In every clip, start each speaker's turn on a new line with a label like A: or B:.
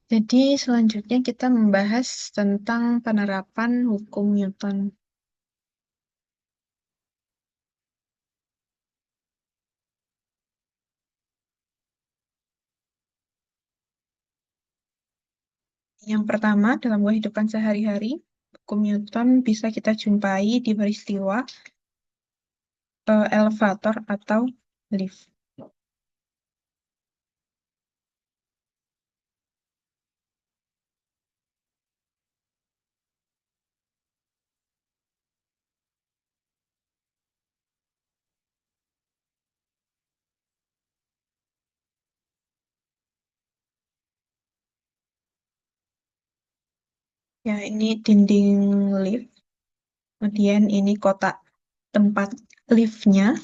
A: Jadi selanjutnya kita membahas tentang penerapan hukum Newton. Yang pertama, dalam kehidupan sehari-hari, hukum Newton bisa kita jumpai di peristiwa elevator atau lift. Ya, ini dinding lift. Kemudian ini kotak tempat liftnya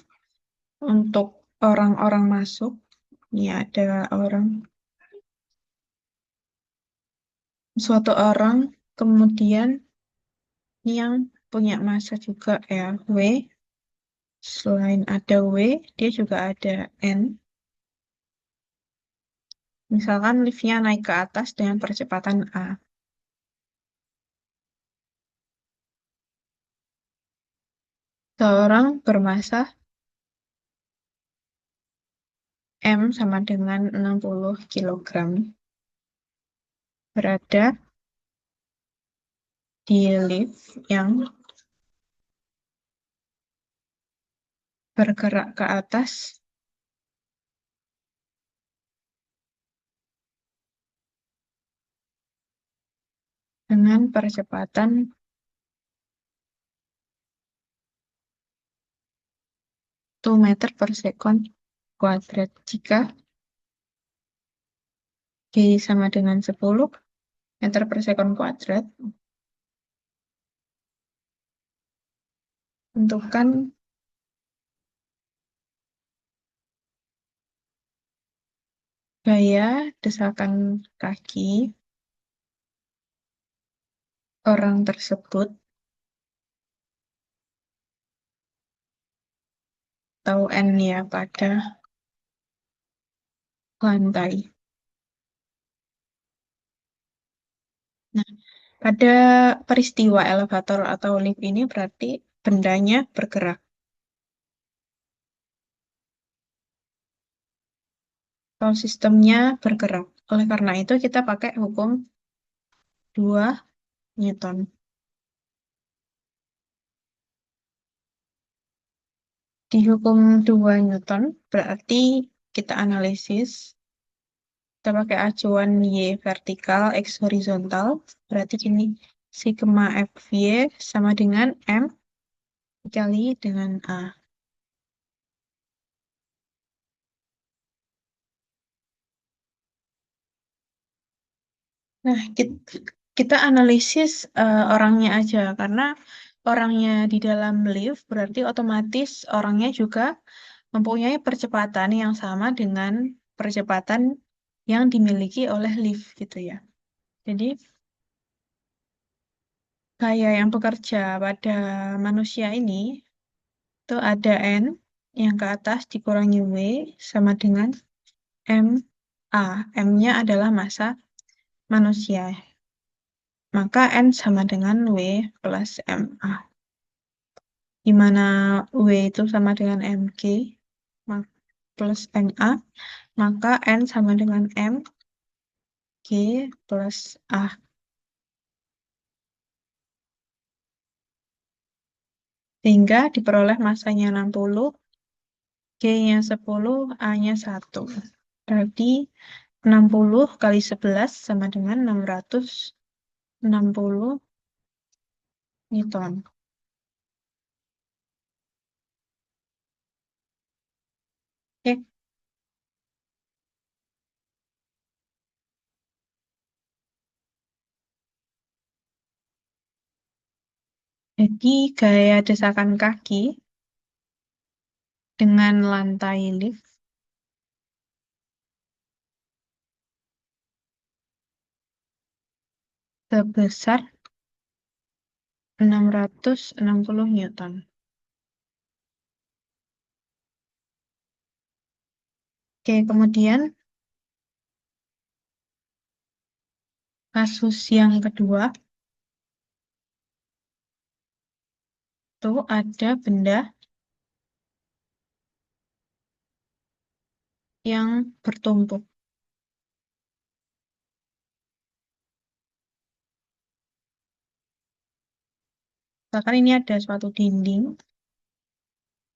A: untuk orang-orang masuk. Ini ada orang, suatu orang, kemudian ini yang punya masa juga ya, W. Selain ada W, dia juga ada N. Misalkan liftnya naik ke atas dengan percepatan A. Seorang bermasa M sama dengan 60 kilogram berada di lift yang bergerak ke atas dengan percepatan 2 meter per second kuadrat. Jika G sama dengan 10 meter per second kuadrat, tentukan gaya desakan kaki orang tersebut atau N ya pada lantai. Nah, pada peristiwa elevator atau lift ini berarti bendanya bergerak atau sistemnya bergerak. Oleh karena itu kita pakai hukum 2 Newton. Di hukum 2 Newton berarti kita analisis, kita pakai acuan Y vertikal, X horizontal. Berarti ini sigma FY sama dengan M dikali dengan A. Nah, kita analisis orangnya aja, karena orangnya di dalam lift berarti otomatis orangnya juga mempunyai percepatan yang sama dengan percepatan yang dimiliki oleh lift gitu ya. Jadi, gaya yang bekerja pada manusia ini itu ada N yang ke atas dikurangi W sama dengan M A. M-nya adalah massa manusia. Maka N sama dengan W plus MA. Di mana W itu sama dengan MG plus MA, maka N sama dengan MG plus A. Sehingga diperoleh massanya 60, G-nya 10, A-nya 1. Berarti 60 kali 11 sama dengan 660 Newton. Oke, jadi gaya desakan kaki dengan lantai lift sebesar 660 Newton. Oke, kemudian Kasus yang kedua, tuh ada benda yang bertumpuk. Misalkan ini ada suatu dinding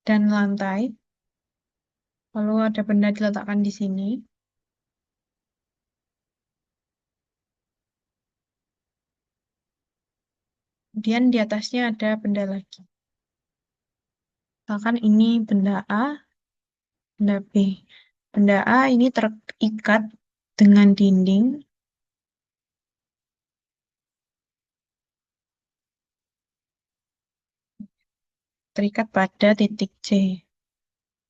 A: dan lantai, lalu ada benda diletakkan di sini. Kemudian di atasnya ada benda lagi. Misalkan ini benda A, benda B. Benda A ini terikat dengan dinding, terikat pada titik C.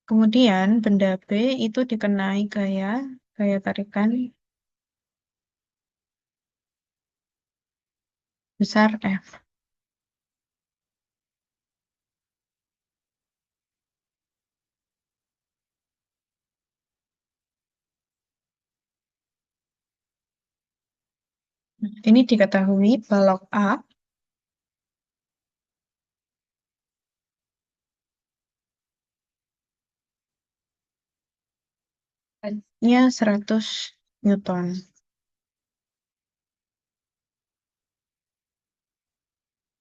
A: Kemudian benda B itu dikenai gaya tarikan besar F. Ini diketahui balok A nya 100 Newton.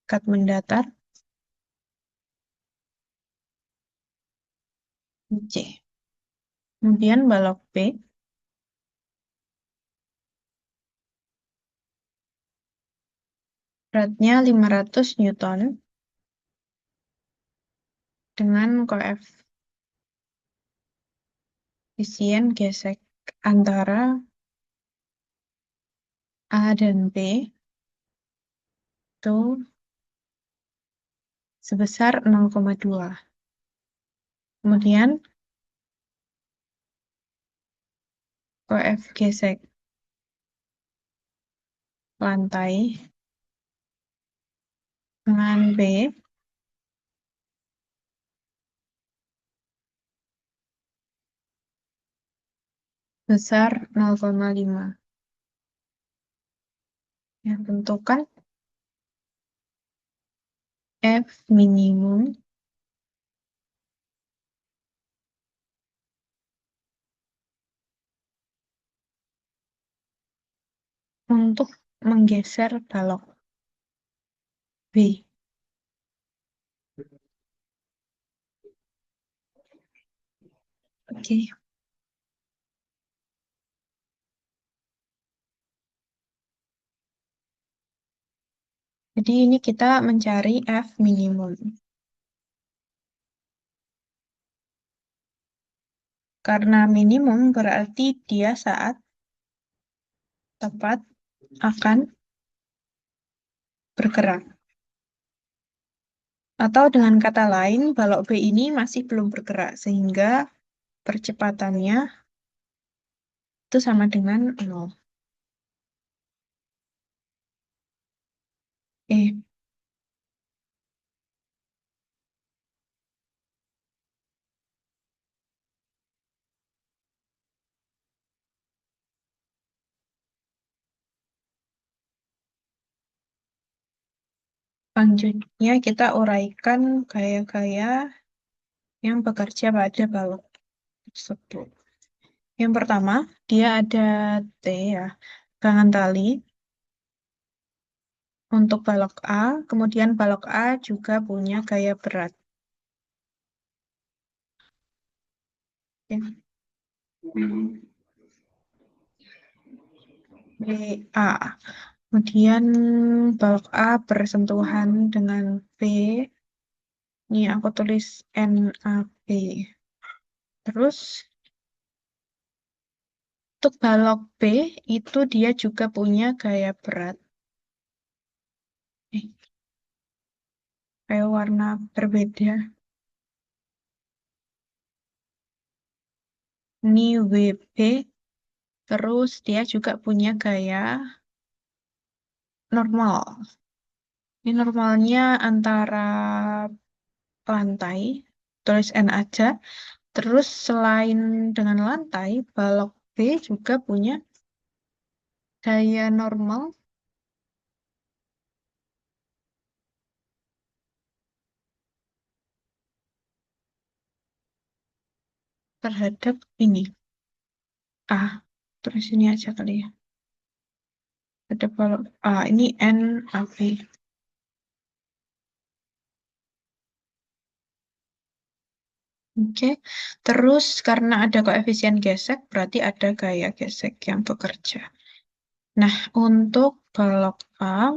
A: Kat mendatar C. Kemudian balok B beratnya 500 Newton dengan koefisien gesek antara A dan B itu sebesar 0,2. Kemudian koef gesek lantai dengan B besar 0,5. Ya, tentukan F minimum untuk menggeser balok B. Oke, jadi ini kita mencari F minimum. Karena minimum berarti dia saat tepat akan bergerak. Atau dengan kata lain, balok B ini masih belum bergerak, sehingga percepatannya itu sama dengan 0. Selanjutnya kita uraikan gaya-gaya yang bekerja pada balok tersebut. Yang pertama, dia ada T ya, gangan tali untuk balok A, kemudian balok A juga punya gaya berat. Ya. BA. Kemudian balok A bersentuhan dengan B. Ini aku tulis NAB. Terus untuk balok B itu dia juga punya gaya berat. Kayak warna berbeda. Ini WB. Terus dia juga punya gaya normal. Ini normalnya antara lantai, tulis N aja. Terus selain dengan lantai, balok B juga punya Gaya normal terhadap ini. A. Terus ini aja kali ya. Terhadap kalau A. Ini N, A, B. Oke. Terus karena ada koefisien gesek, berarti ada gaya gesek yang bekerja. Nah, untuk balok A,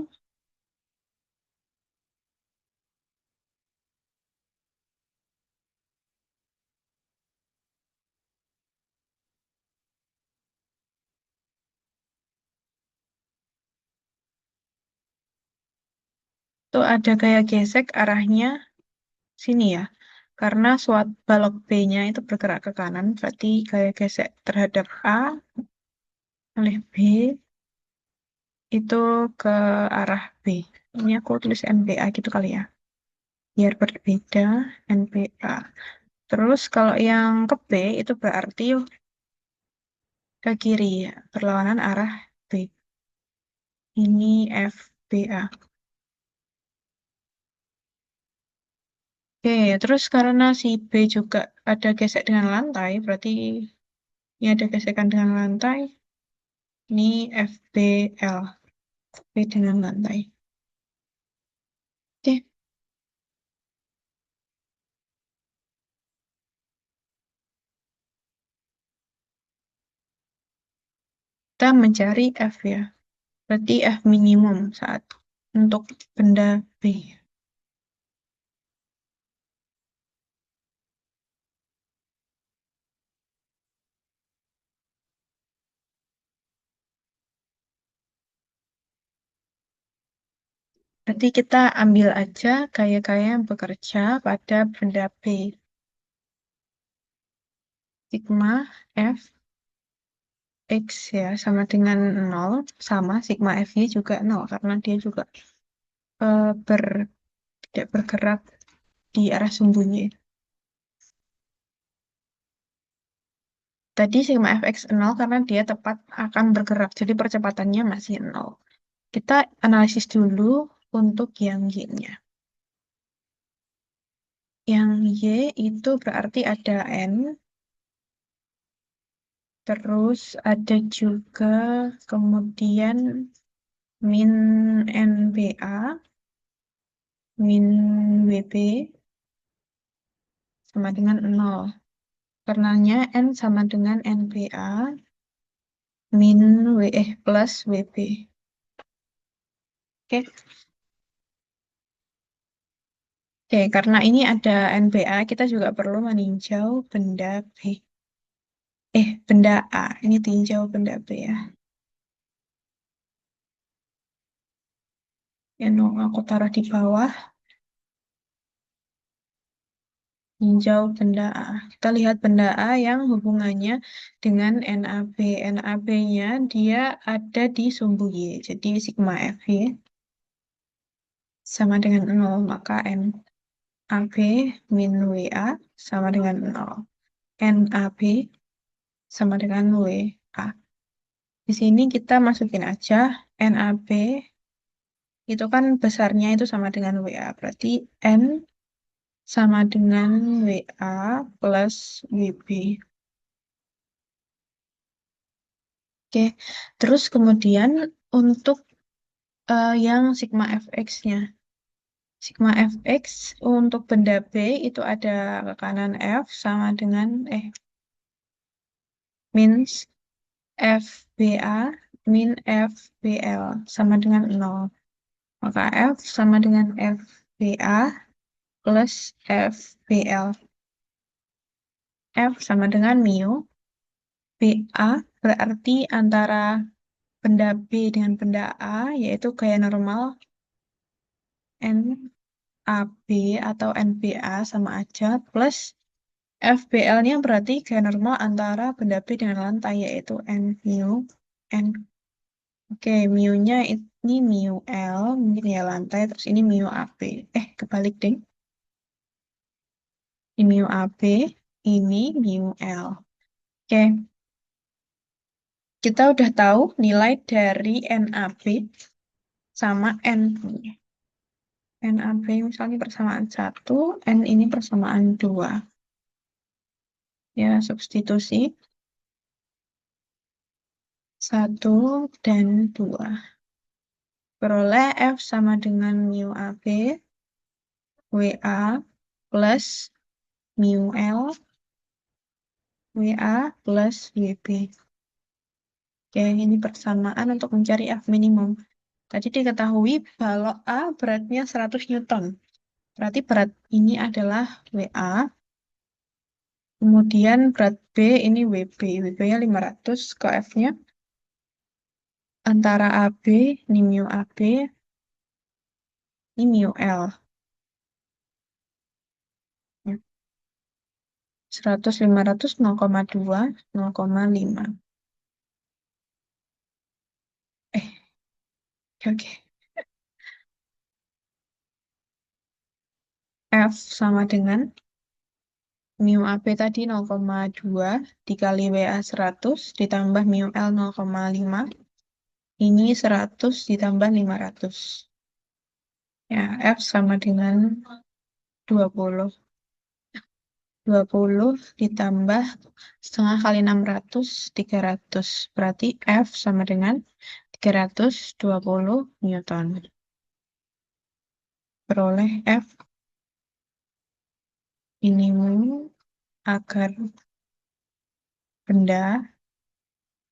A: itu ada gaya gesek arahnya sini ya. Karena suatu balok B-nya itu bergerak ke kanan, berarti gaya gesek terhadap A oleh B itu ke arah B. Ini aku tulis NPA gitu kali ya, biar berbeda NPA. Terus kalau yang ke B itu berarti ke kiri ya, berlawanan arah B. Ini FBA. Oke, terus karena si B juga ada gesek dengan lantai, berarti ini ada gesekan dengan lantai. Ini FBL, B dengan lantai. Oke, kita mencari F ya. Berarti F minimum saat untuk benda B. Berarti kita ambil aja gaya-gaya yang bekerja pada benda B. Sigma F X ya sama dengan nol, sama sigma F-nya juga nol karena dia juga eh, ber, tidak bergerak di arah sumbunya. Tadi sigma Fx nol karena dia tepat akan bergerak, jadi percepatannya masih nol. Kita analisis dulu untuk yang y-nya. Yang y itu berarti ada n, terus ada juga kemudian min nba, min wb sama dengan nol. Karenanya n sama dengan nba min plus wb. Oke. Oke, karena ini ada NBA, kita juga perlu meninjau benda B. Benda A. Ini tinjau benda B ya. Ya, no, aku taruh di bawah. Tinjau benda A. Kita lihat benda A yang hubungannya dengan NAB. NAB-nya dia ada di sumbu Y. Jadi sigma F Y sama dengan 0, maka NAB min WA sama dengan 0. NAB sama dengan WA. Di sini kita masukin aja NAB itu kan besarnya itu sama dengan WA. Berarti N sama dengan WA plus WB. Oke, terus kemudian untuk yang sigma fx-nya. Sigma fx untuk benda B itu ada ke kanan F sama dengan min FBA min FBL sama dengan 0. Maka F sama dengan FBA plus FBL. F sama dengan mu. BA berarti antara benda B dengan benda A, yaitu gaya normal NAB atau NBA sama aja, plus FBL-nya berarti gaya normal antara benda B dengan lantai, yaitu N mu N. Oke, mu-nya ini mu L, mungkin ya lantai, terus ini mu AB. Kebalik deh. Ini mu AB, ini mu L. Oke, Kita udah tahu nilai dari NAB sama N. NAB misalnya persamaan 1, N ini persamaan 2. Ya, substitusi 1 dan 2. Peroleh F sama dengan mu AB, WA plus mu L, WA plus WB. Oke, ini persamaan untuk mencari F minimum. Tadi diketahui balok A beratnya 100 Newton. Berarti berat ini adalah WA. Kemudian berat B ini WB. WB-nya 500 ke F-nya. Antara AB, ini mu AB, ini mu L. 100, 500, 0,2, 0,5. Eh, oke. Oke. F sama dengan mu AB tadi 0,2 dikali WA 100 ditambah mu L 0,5. Ini 100 ditambah 500. Ya, F sama dengan 20. 20 ditambah setengah kali 600, 300. Berarti F sama dengan 320 Newton. Peroleh F minimum agar benda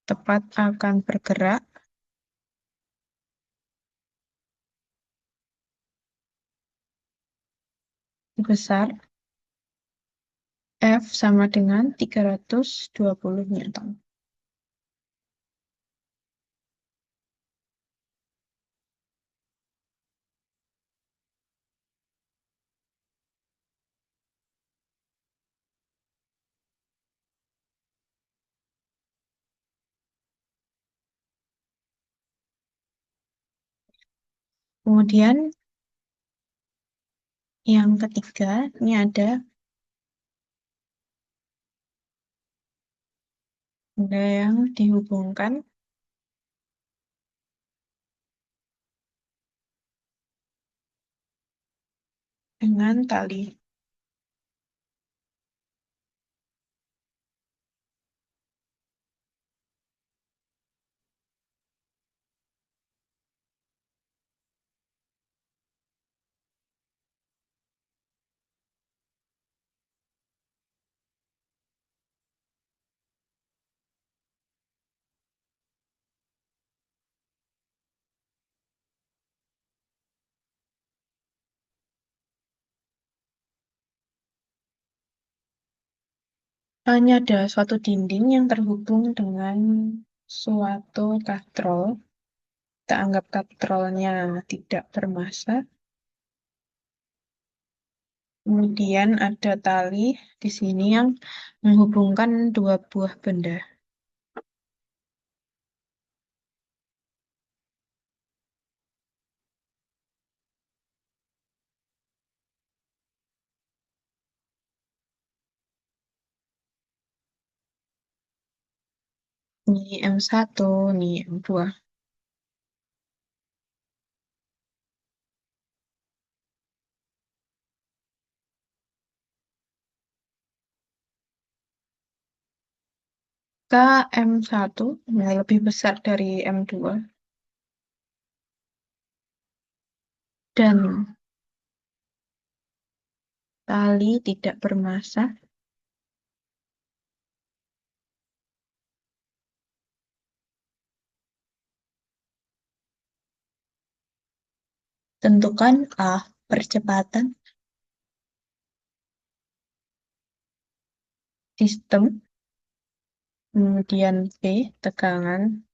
A: tepat akan bergerak besar F sama dengan 320 Newton. Kemudian yang ketiga, ini ada benda yang dihubungkan dengan tali. Hanya ada suatu dinding yang terhubung dengan suatu katrol. Kita anggap katrolnya tidak bermassa. Kemudian ada tali di sini yang menghubungkan dua buah benda. Ini M1, ini M2. KM1 ya, lebih besar dari M2 dan tali tidak bermassa. Tentukan A percepatan sistem, kemudian B tegangan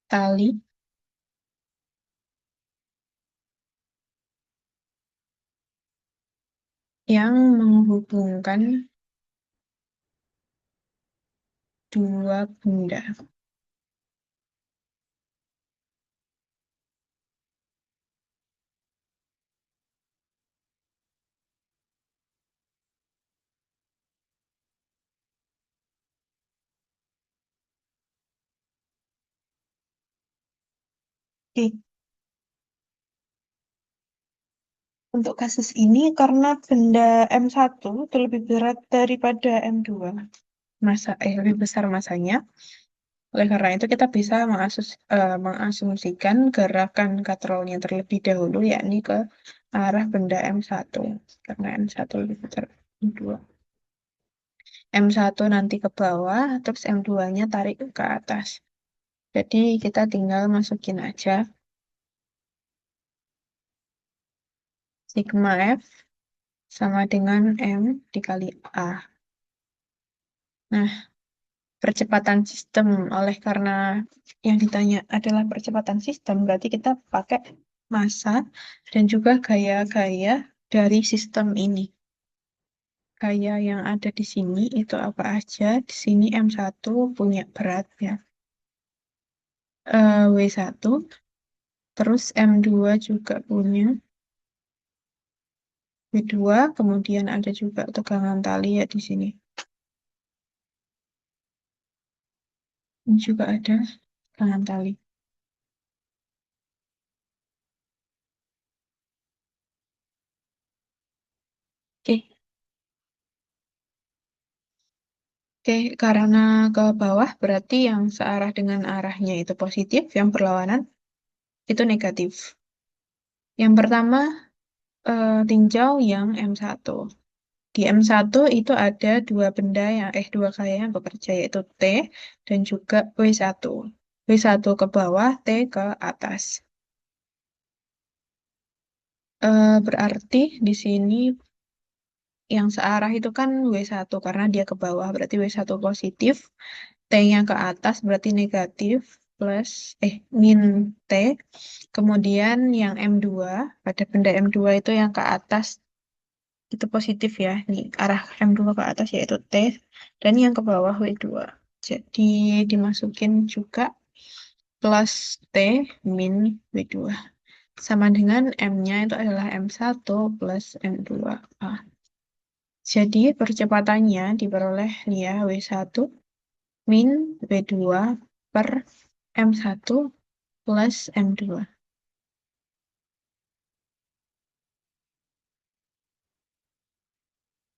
A: tali yang menghubungkan dua benda. Oke, untuk kasus ini karena benda M1 itu lebih berat daripada M2, lebih besar masanya. Oleh karena itu kita bisa mengasumsikan gerakan katrolnya terlebih dahulu, yakni ke arah benda M1. Karena M1 lebih besar dari M2. M1 nanti ke bawah, terus M2-nya tarik ke atas. Jadi kita tinggal masukin aja sigma F sama dengan M dikali A. Nah, percepatan sistem. Oleh karena yang ditanya adalah percepatan sistem, berarti kita pakai massa dan juga gaya-gaya dari sistem ini. Gaya yang ada di sini itu apa aja? Di sini M1 punya berat ya. W1, terus M2 juga punya W2, kemudian ada juga tegangan tali ya di sini. Ini juga ada tegangan tali. Oke, Oke, karena ke bawah berarti yang searah dengan arahnya itu positif, yang berlawanan itu negatif. Yang pertama, tinjau yang M1. Di M1 itu ada dua gaya yang bekerja, yaitu T dan juga W1. W1 ke bawah, T ke atas. Berarti di sini yang searah itu kan W1 karena dia ke bawah, berarti W1 positif. T-nya ke atas berarti negatif plus min T. Kemudian yang M2, pada benda M2 itu yang ke atas itu positif ya. Nih, arah M2 ke atas yaitu T dan yang ke bawah W2. Jadi dimasukin juga plus T min W2. Sama dengan M-nya itu adalah M1 plus M2A. Jadi percepatannya diperoleh nih ya W1 min W2 per M1 plus M2.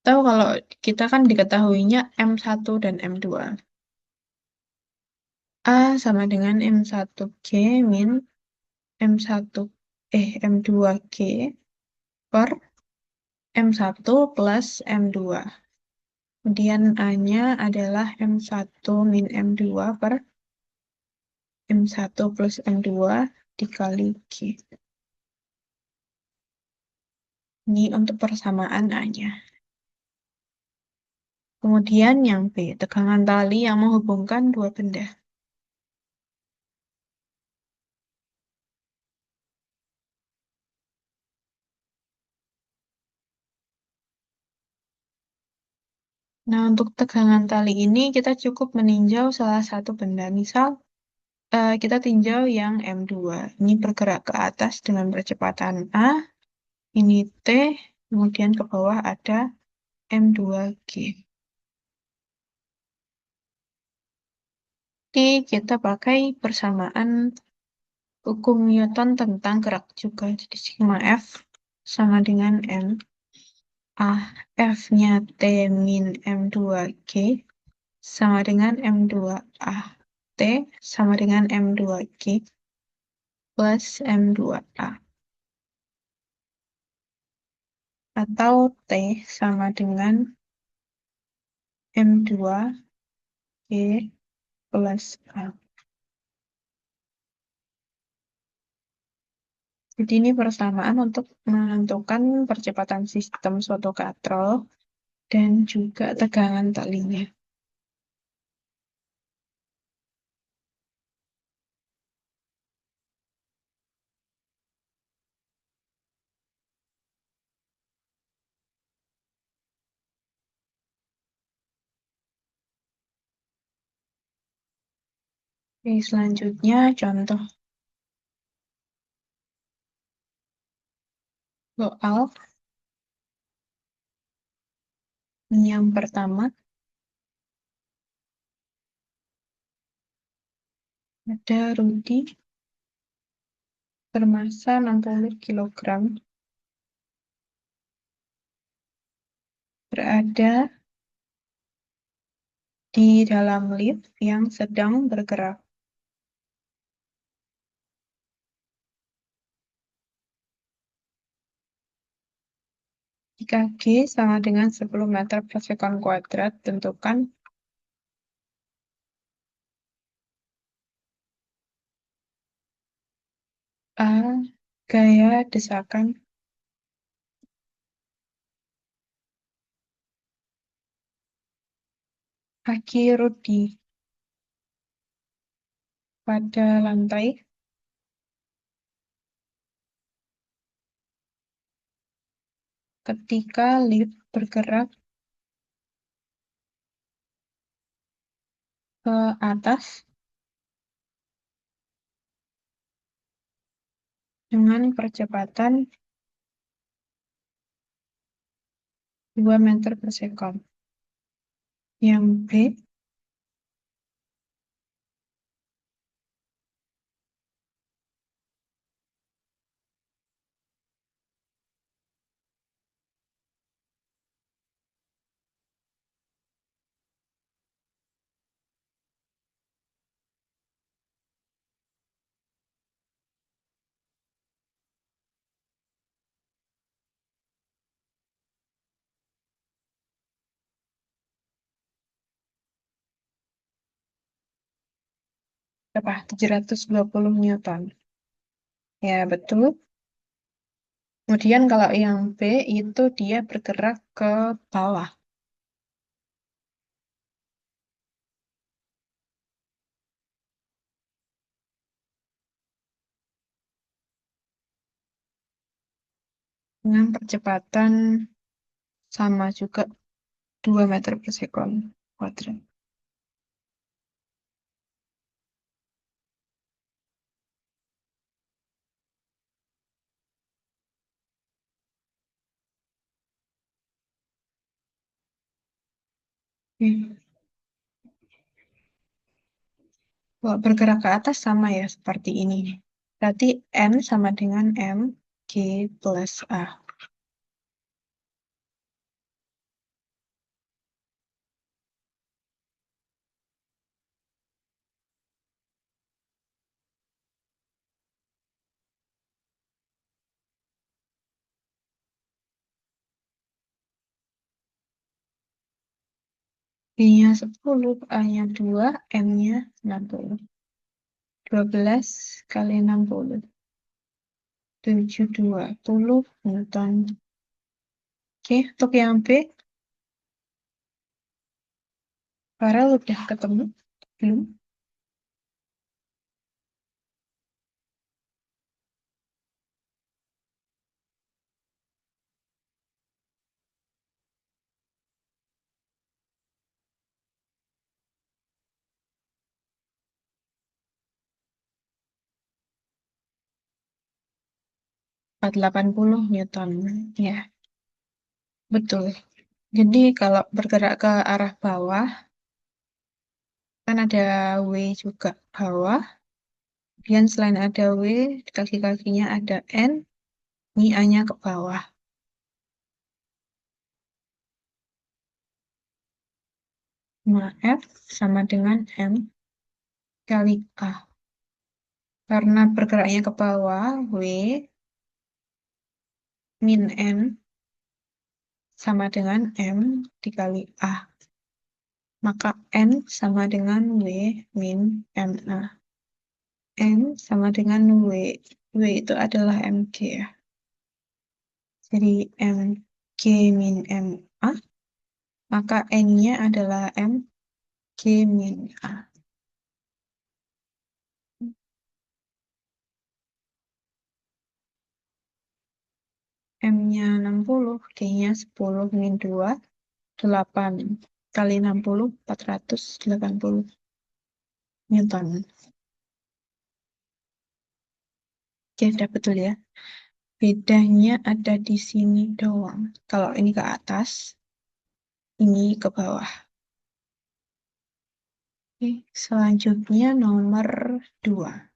A: Tahu kalau kita kan diketahuinya M1 dan M2. A sama dengan M1G min M1 M2G per M1 plus M2. Kemudian A-nya adalah M1 min M2 per M1 plus M2 dikali G. Ini untuk persamaan A-nya. Kemudian yang B, tegangan tali yang menghubungkan dua benda. Nah, untuk tegangan tali ini kita cukup meninjau salah satu benda. Misal, kita tinjau yang M2. Ini bergerak ke atas dengan percepatan A, ini T, kemudian ke bawah ada M2G. Jadi, kita pakai persamaan hukum Newton tentang gerak juga. Jadi, sigma F sama dengan M. A, F-nya T min M2G sama dengan M2A. T sama dengan M2G plus M2A. Atau T sama dengan M2G plus A. Jadi ini persamaan untuk menentukan percepatan sistem suatu katrol dan juga tegangan talinya. Oke, selanjutnya contoh soal yang pertama ada Rudi bermassa 60 kg, berada di dalam lift yang sedang bergerak. Jika G sama dengan 10 meter per sekon kuadrat, tentukan A. Gaya desakan kaki Rudi pada lantai ketika lift bergerak ke atas dengan percepatan 2 meter per sekon. Yang B, berapa? 720 Newton. Ya, betul. Kemudian kalau yang B itu dia bergerak ke bawah dengan percepatan sama juga 2 meter per sekon kuadrat. Hmm. Kalau bergerak ke atas sama ya seperti ini. Berarti M sama dengan M G plus A. 10, A-nya 2, M-nya 60. 12 kali 60. 720 Newton. Oke, untuk yang B, Farel udah ketemu? Belum? 480 Newton. Ya, betul. Jadi kalau bergerak ke arah bawah, kan ada W juga bawah. Kemudian selain ada W, di kaki-kakinya ada N, ini A-nya ke bawah. Nah, F sama dengan M kali A. Karena bergeraknya ke bawah, W min N sama dengan M dikali A. Maka N sama dengan W min MA. N sama dengan W. W itu adalah MG ya. Jadi MG min MA, maka N-nya adalah MG min A. M-nya 60, D-nya 10 min 2, 8 kali 60, 480 Newton. Oke, udah betul ya. Bedanya ada di sini doang. Kalau ini ke atas, ini ke bawah. Oke, selanjutnya nomor 2.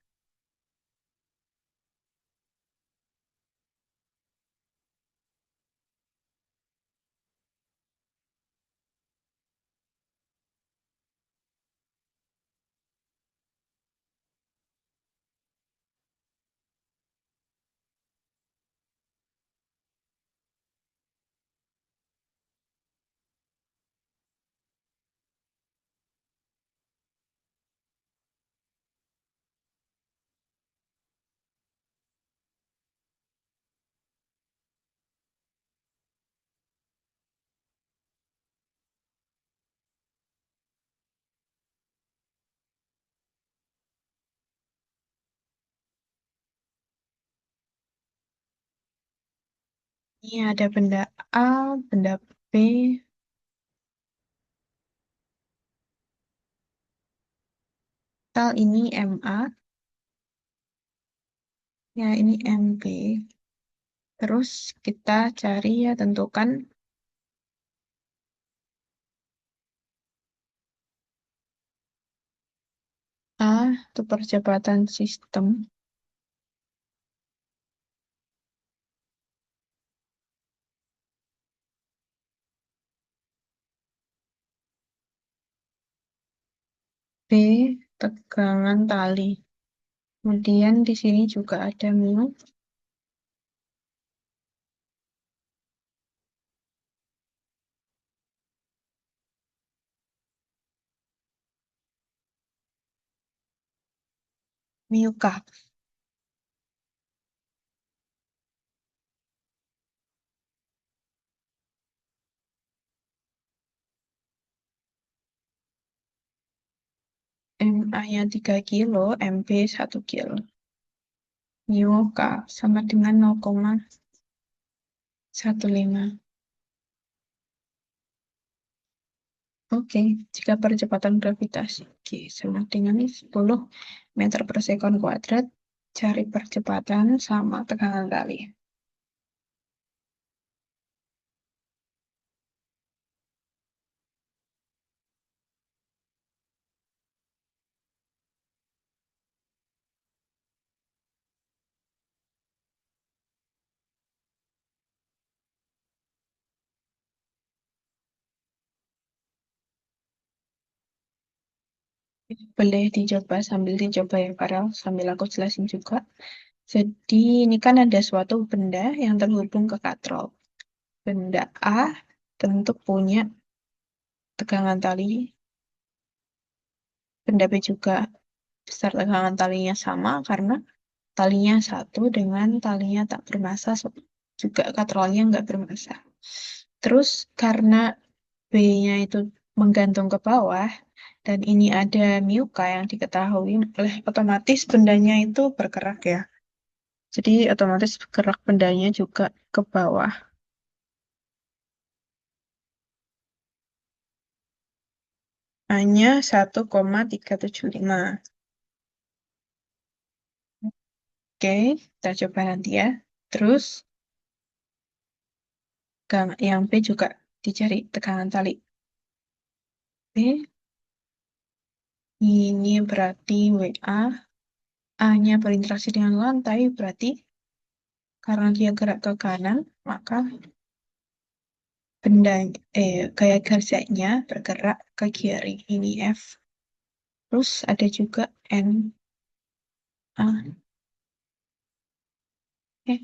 A: Ini ada benda A, benda B, tal ini MA, ya ini MB. Terus kita cari ya, tentukan A itu percepatan sistem, B tegangan tali. Kemudian di sini juga ada mu, mu K. MA-nya 3 kilo, MB 1 kilo. Mu K sama dengan 0,15. Oke, jika percepatan gravitasi G sama dengan 10 meter per sekon kuadrat, cari percepatan sama tegangan tali. Boleh dicoba ya Farel, sambil aku jelasin juga. Jadi ini kan ada suatu benda yang terhubung ke katrol. Benda A tentu punya tegangan tali, benda B juga besar tegangan talinya sama karena talinya satu dengan talinya tak bermasa, juga katrolnya nggak bermasa. Terus karena B-nya itu menggantung ke bawah, dan ini ada Muka yang diketahui oleh otomatis bendanya itu bergerak ya. Jadi otomatis gerak bendanya juga ke bawah. Hanya 1,375. Oke, kita coba nanti ya. Terus yang B juga dicari tekanan tali. B, ini berarti WA. A-nya berinteraksi dengan lantai, berarti karena dia gerak ke kanan, maka benda gaya gerjaknya bergerak ke kiri. Ini F. Terus ada juga N A. Eh,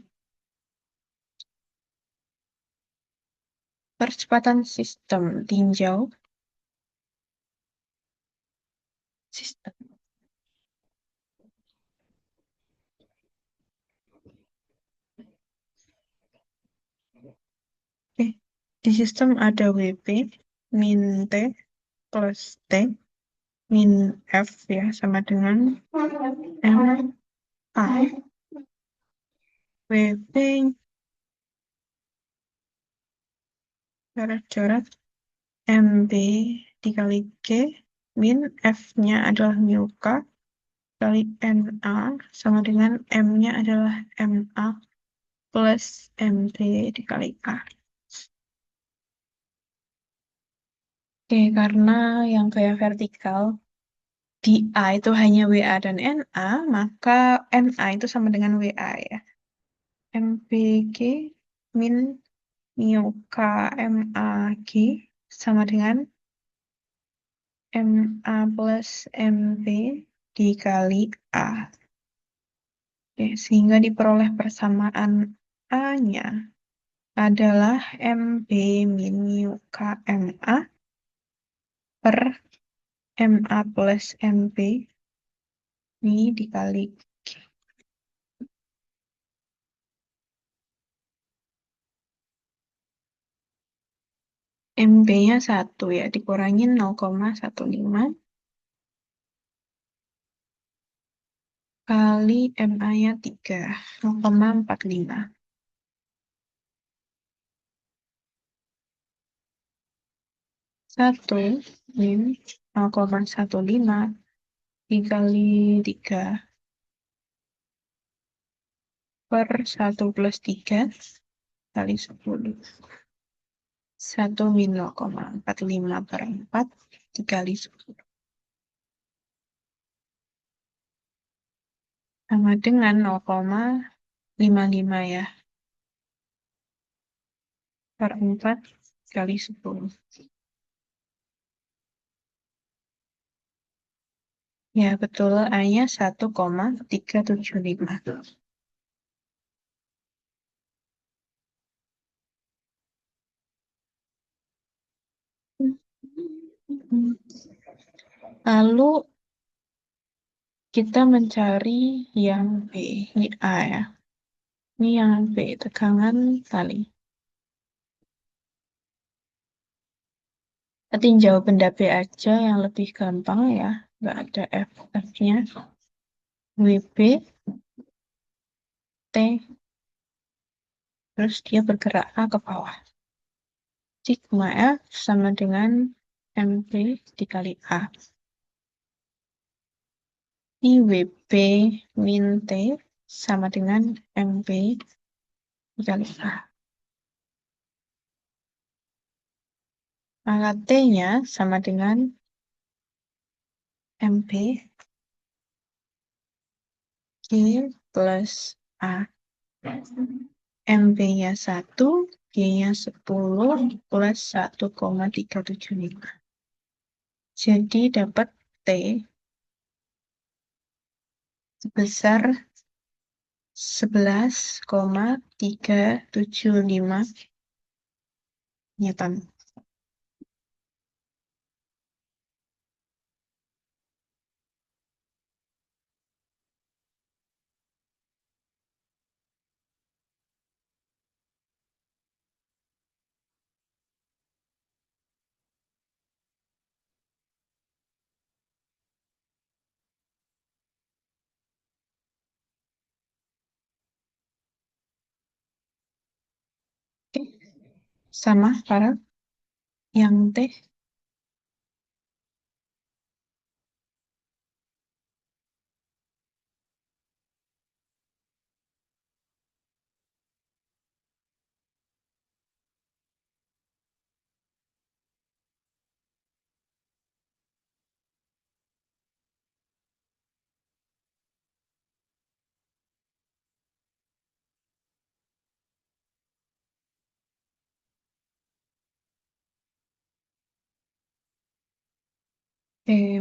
A: percepatan sistem tinjau sistem. Eh, di sistem ada WP min T plus T min F ya sama dengan M A. WP coret-coret MB dikali G min F-nya adalah mu K kali NA sama dengan M-nya adalah MA plus MB dikali A. Oke, karena yang kayak vertikal di A itu hanya WA dan NA, maka NA itu sama dengan WA ya. MBG min mu K MAG sama dengan MA plus MB dikali A. Oke, sehingga diperoleh persamaan A-nya adalah MB min mu K MA per MA plus MB ini dikali G. MB-nya 1 ya, dikurangin 0,15 kali MA-nya 3, 0,45. 1 min 0,15 dikali 3 per 1 plus 3 kali 10. 1 min 0,45 per 4 dikali 10. Sama dengan 0,55 ya. Per 4 kali 10. Ya, betul. A-nya 1,375. Lalu kita mencari yang B. Ini A ya. Ini yang B, tegangan tali. Kita tinjau benda B aja yang lebih gampang ya. Nggak ada F-nya. WB, T, terus dia bergerak A ke bawah. Sigma F sama dengan MB dikali A. Ini WB min T sama dengan MB dikali A. Maka T-nya sama dengan MB G plus A. MB-nya 1, G-nya 10 plus 1,375. Jadi dapat T sebesar 11,375 Newton. Oke, sama para yang T.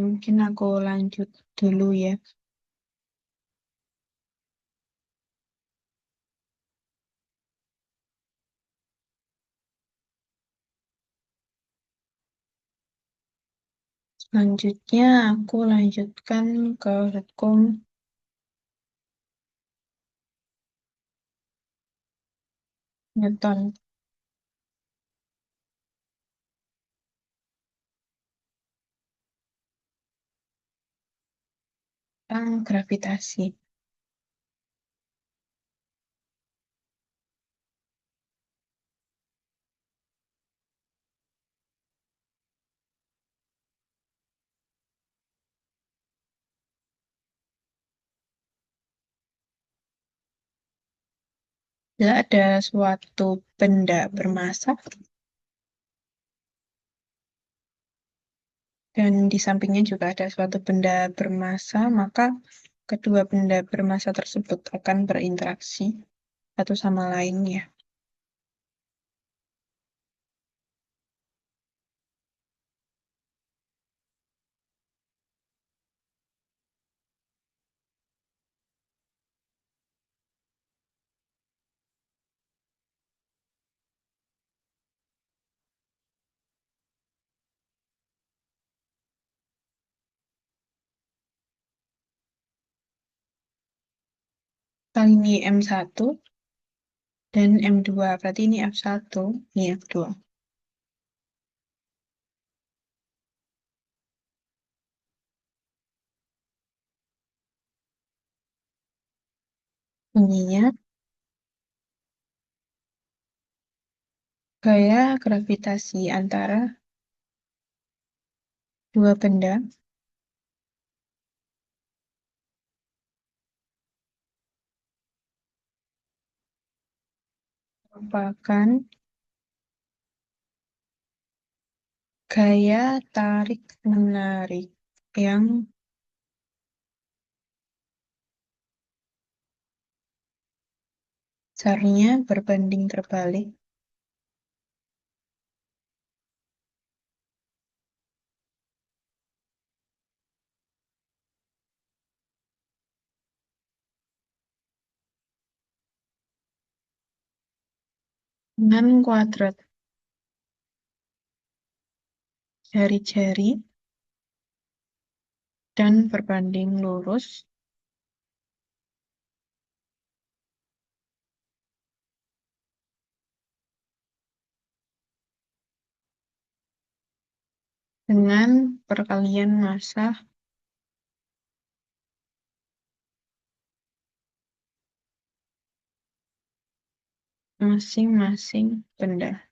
A: Mungkin aku lanjut dulu ya. Selanjutnya aku lanjutkan ke hukum Newton tentang gravitasi. Bila ada suatu benda bermassa dan di sampingnya juga ada suatu benda bermassa, maka kedua benda bermassa tersebut akan berinteraksi satu sama lainnya. Kali ini M1 dan M2, berarti ini F1, ini F2. Bunyinya gaya gravitasi antara dua benda merupakan gaya tarik-menarik yang caranya berbanding terbalik dengan kuadrat jari-jari dan berbanding lurus dengan perkalian massa masing-masing benda.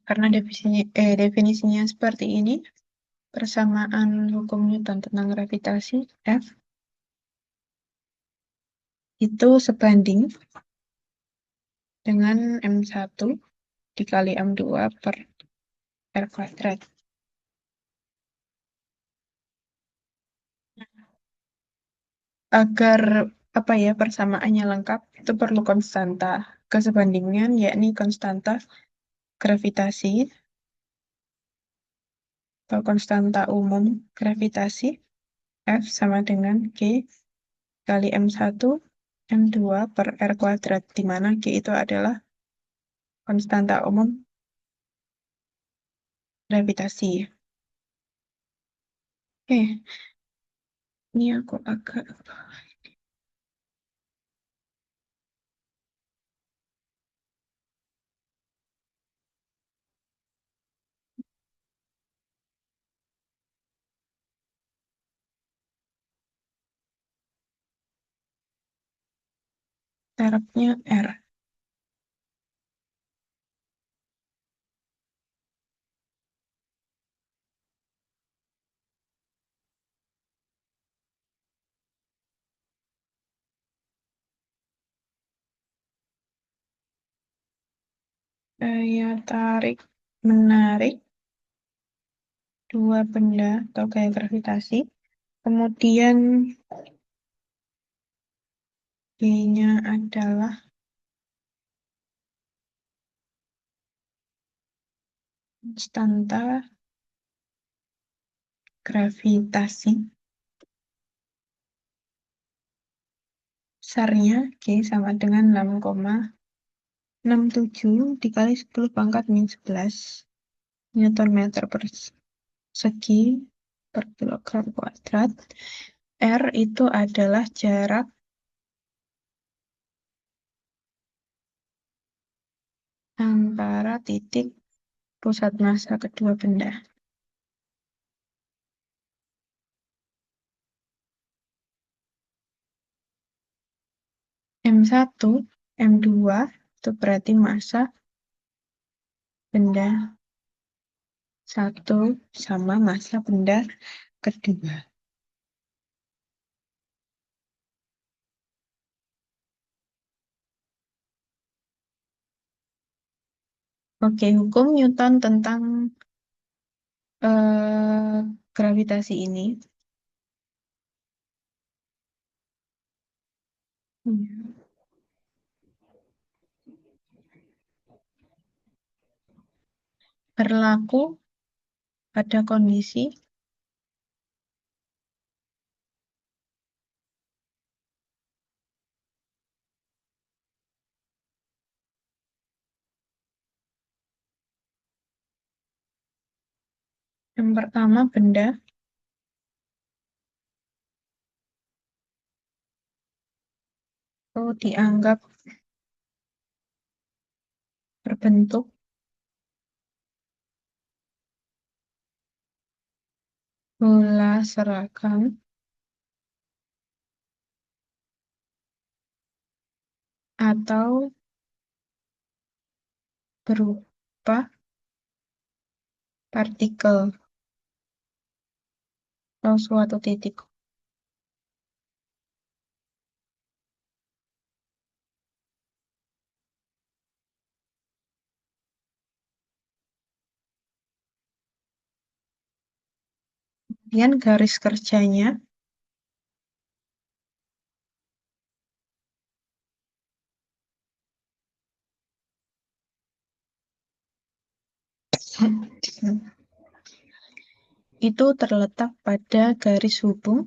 A: Karena definisinya seperti ini, persamaan hukum Newton tentang gravitasi F itu sebanding dengan M1 dikali M2 per R kuadrat. Agar persamaannya lengkap, itu perlu konstanta kesebandingan, yakni konstanta gravitasi atau konstanta umum gravitasi F sama dengan G kali M1 M2 per R kuadrat, di mana G itu adalah konstanta umum gravitasi. Oke, ini aku agak jaraknya R. Gaya tarik menarik dua benda atau gaya gravitasi. Kemudian G-nya adalah konstanta gravitasi. Besarnya G sama dengan 6,67 dikali 10 pangkat min 11 Newton meter persegi per kilogram kuadrat. R itu adalah jarak antara titik pusat massa kedua benda. M1, M2 itu berarti massa benda satu sama massa benda kedua. Oke, hukum Newton tentang eh, gravitasi ini berlaku pada kondisi yang pertama benda itu dianggap berbentuk bola seragam atau berupa partikel atau suatu titik. Kemudian garis kerjanya itu terletak pada garis hubung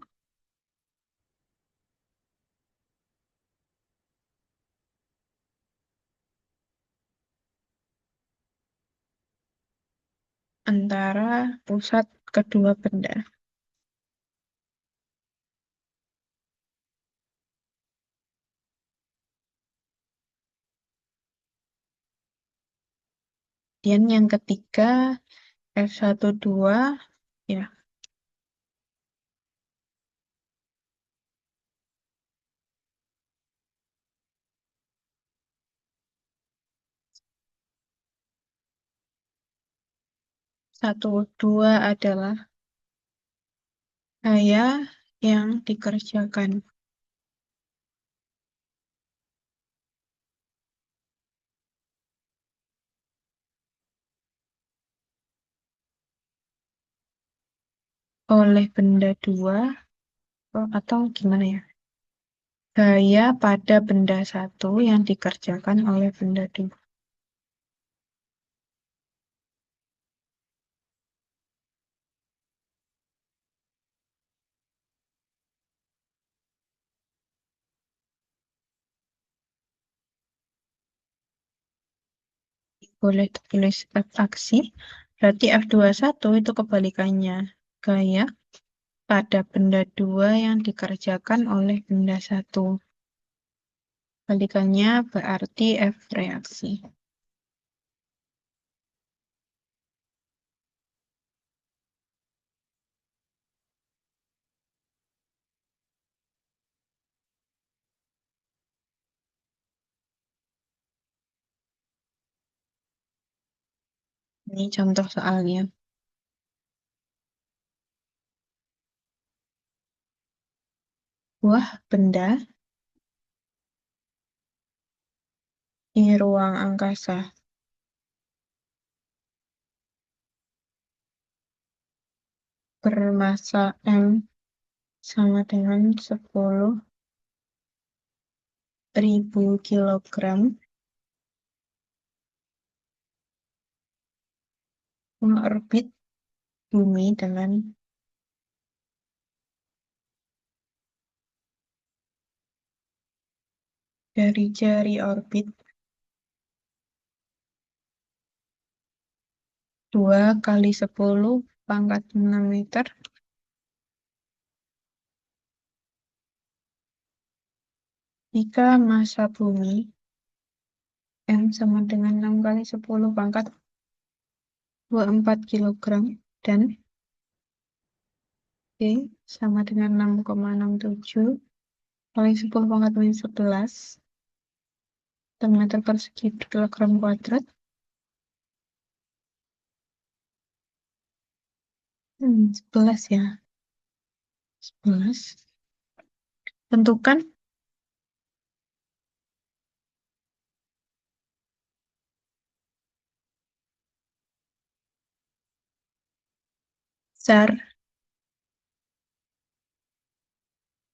A: antara pusat kedua benda. Kemudian yang ketiga F12 ya 12 adalah gaya yang dikerjakan oleh benda dua atau gimana ya? Gaya pada benda satu yang dikerjakan oleh benda dua. Boleh tulis F aksi, berarti F21 itu kebalikannya. Gaya pada benda dua yang dikerjakan oleh benda satu. Kebalikannya berarti F reaksi. Ini contoh soalnya. Buah benda di ruang angkasa bermassa M sama dengan 10.000 kilogram mengorbit bumi dengan dari jari orbit 2 kali 10⁻⁶ meter jika massa bumi M sama dengan 6 kali 10⁻24 kilogram dan P sama dengan 6,67 kali 10⁻11 meter persegi per kilogram kuadrat. 11 ya. 11. Tentukan zar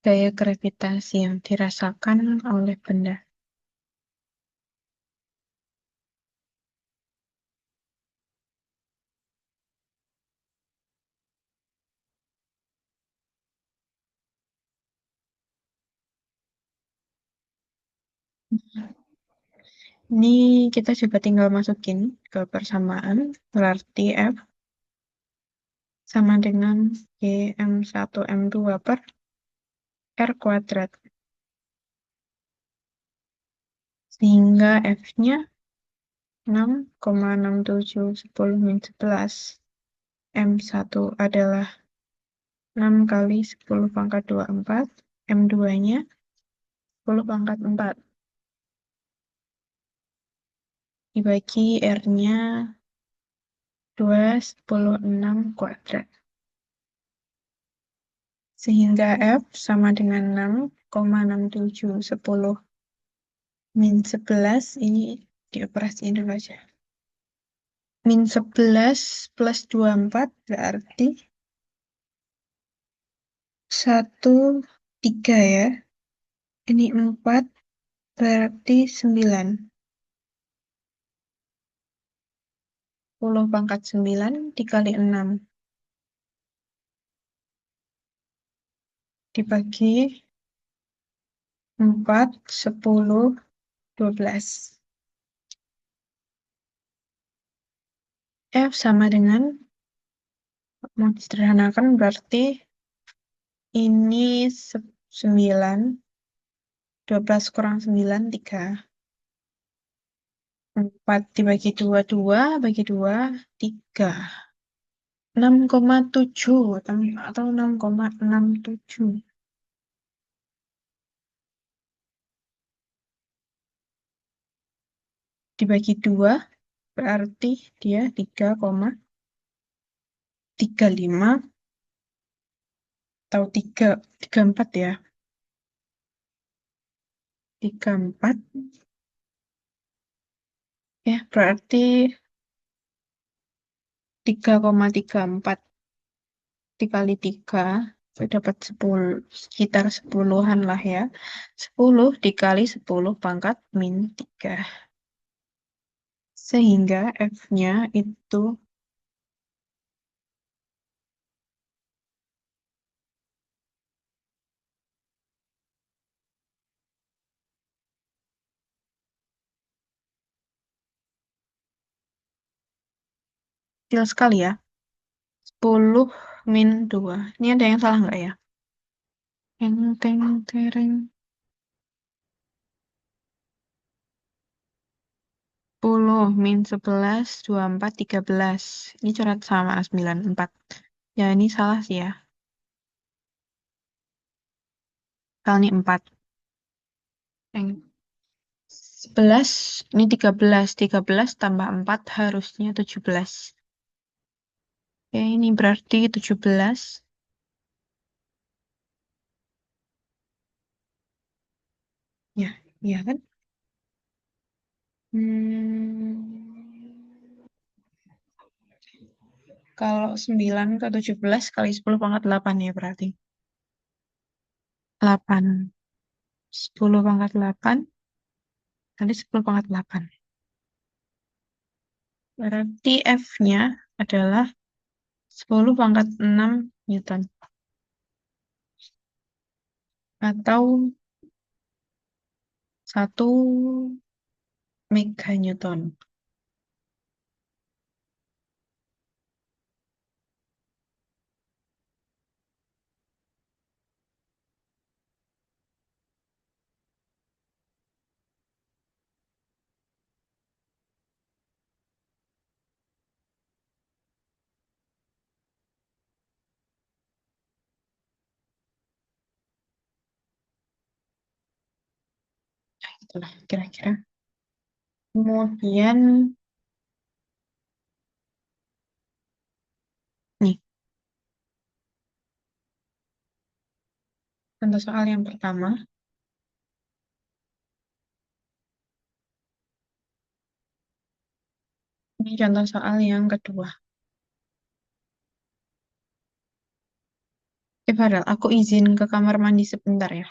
A: gaya gravitasi yang dirasakan oleh benda. Ini kita coba tinggal masukin ke persamaan, berarti F sama dengan Gm1m2 per R kuadrat. Sehingga F-nya 6,6710⁻11. M1 adalah 6 kali 10⁻24, M2-nya 10⁻4. dibagi R-nya 2/6 kuadrat. Sehingga F sama dengan 6,6710 min 11, ini dioperasiin dulu aja. Min 11 plus 24 berarti 1,3 ya. Ini 4 berarti 9. 10 × 9 dikali 6. Dibagi 4, 10, 12. F sama dengan, mau disederhanakan berarti ini 9, 12 kurang 9, 3. 4 dibagi 2, 2, bagi 2, 3. 6,7 atau 6,67. Dibagi 2 berarti dia 3,35 atau 3,34 ya. 3,4 ya, berarti 3,34 dikali 3, saya dapat 10, sekitar 10-an lah ya. 10 dikali 10 pangkat min 3. Sehingga F-nya itu kecil sekali ya. 10 min 2. Ini ada yang salah nggak ya? Teng, teng, tereng. 10 min 11, 24, 13. Ini coret sama 94. Ya, ini salah sih ya. Kali ini 4. Teng. 11, ini 13. 13 tambah 4 harusnya 17. Oke, ini berarti 17. Ya, iya kan? Kalau 9 ke 17 kali 10 pangkat 8 ya berarti. 8. 10 pangkat 8 kali 10 pangkat 8. Berarti F-nya adalah 10 pangkat 6 Newton. Atau 1 meganewton. Itulah kira-kira. Kemudian, nih, contoh soal yang pertama. Ini contoh soal yang kedua. Farel, aku izin ke kamar mandi sebentar ya.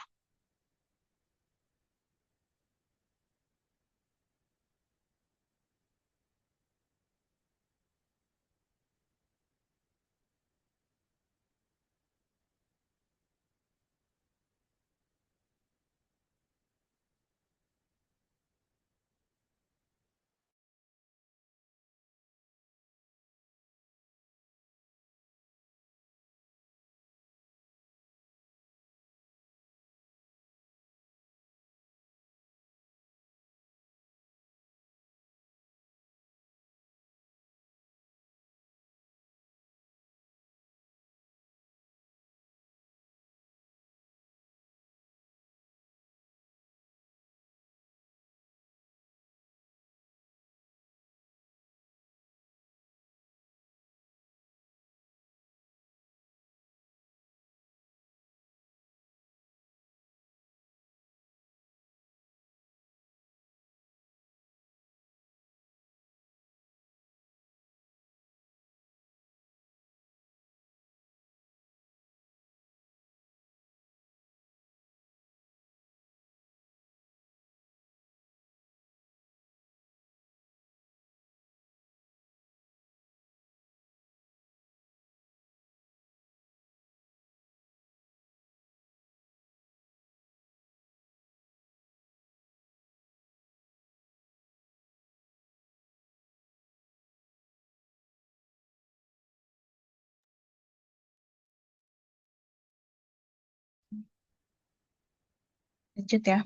A: Lanjut ya.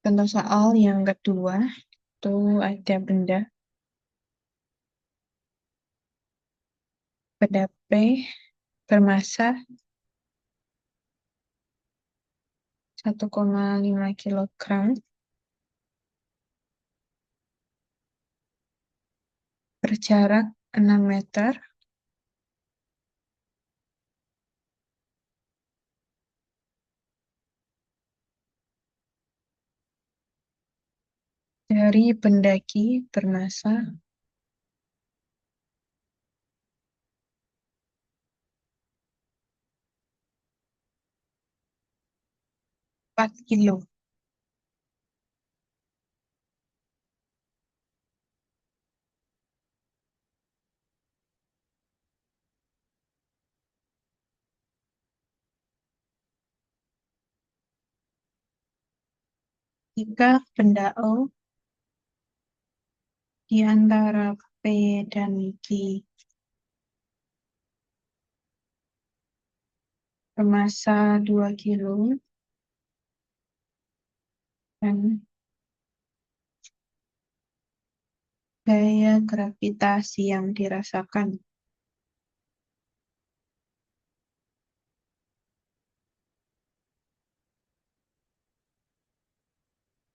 A: Contoh soal yang kedua, itu ada benda P bermasa 1,5 kilogram berjarak 6 meter dari benda Q bermasa 4 kilo. Jika benda O di antara P dan Q bermasa 2 kilo dan gaya gravitasi yang dirasakan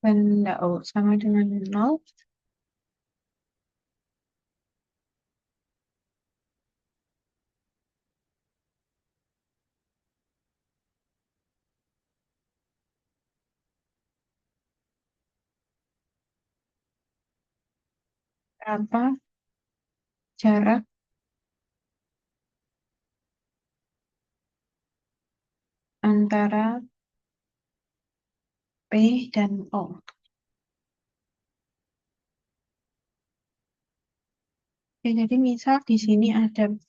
A: benda O sama dengan 0, berapa jarak antara P dan O. Oke, jadi misal di sini ada P,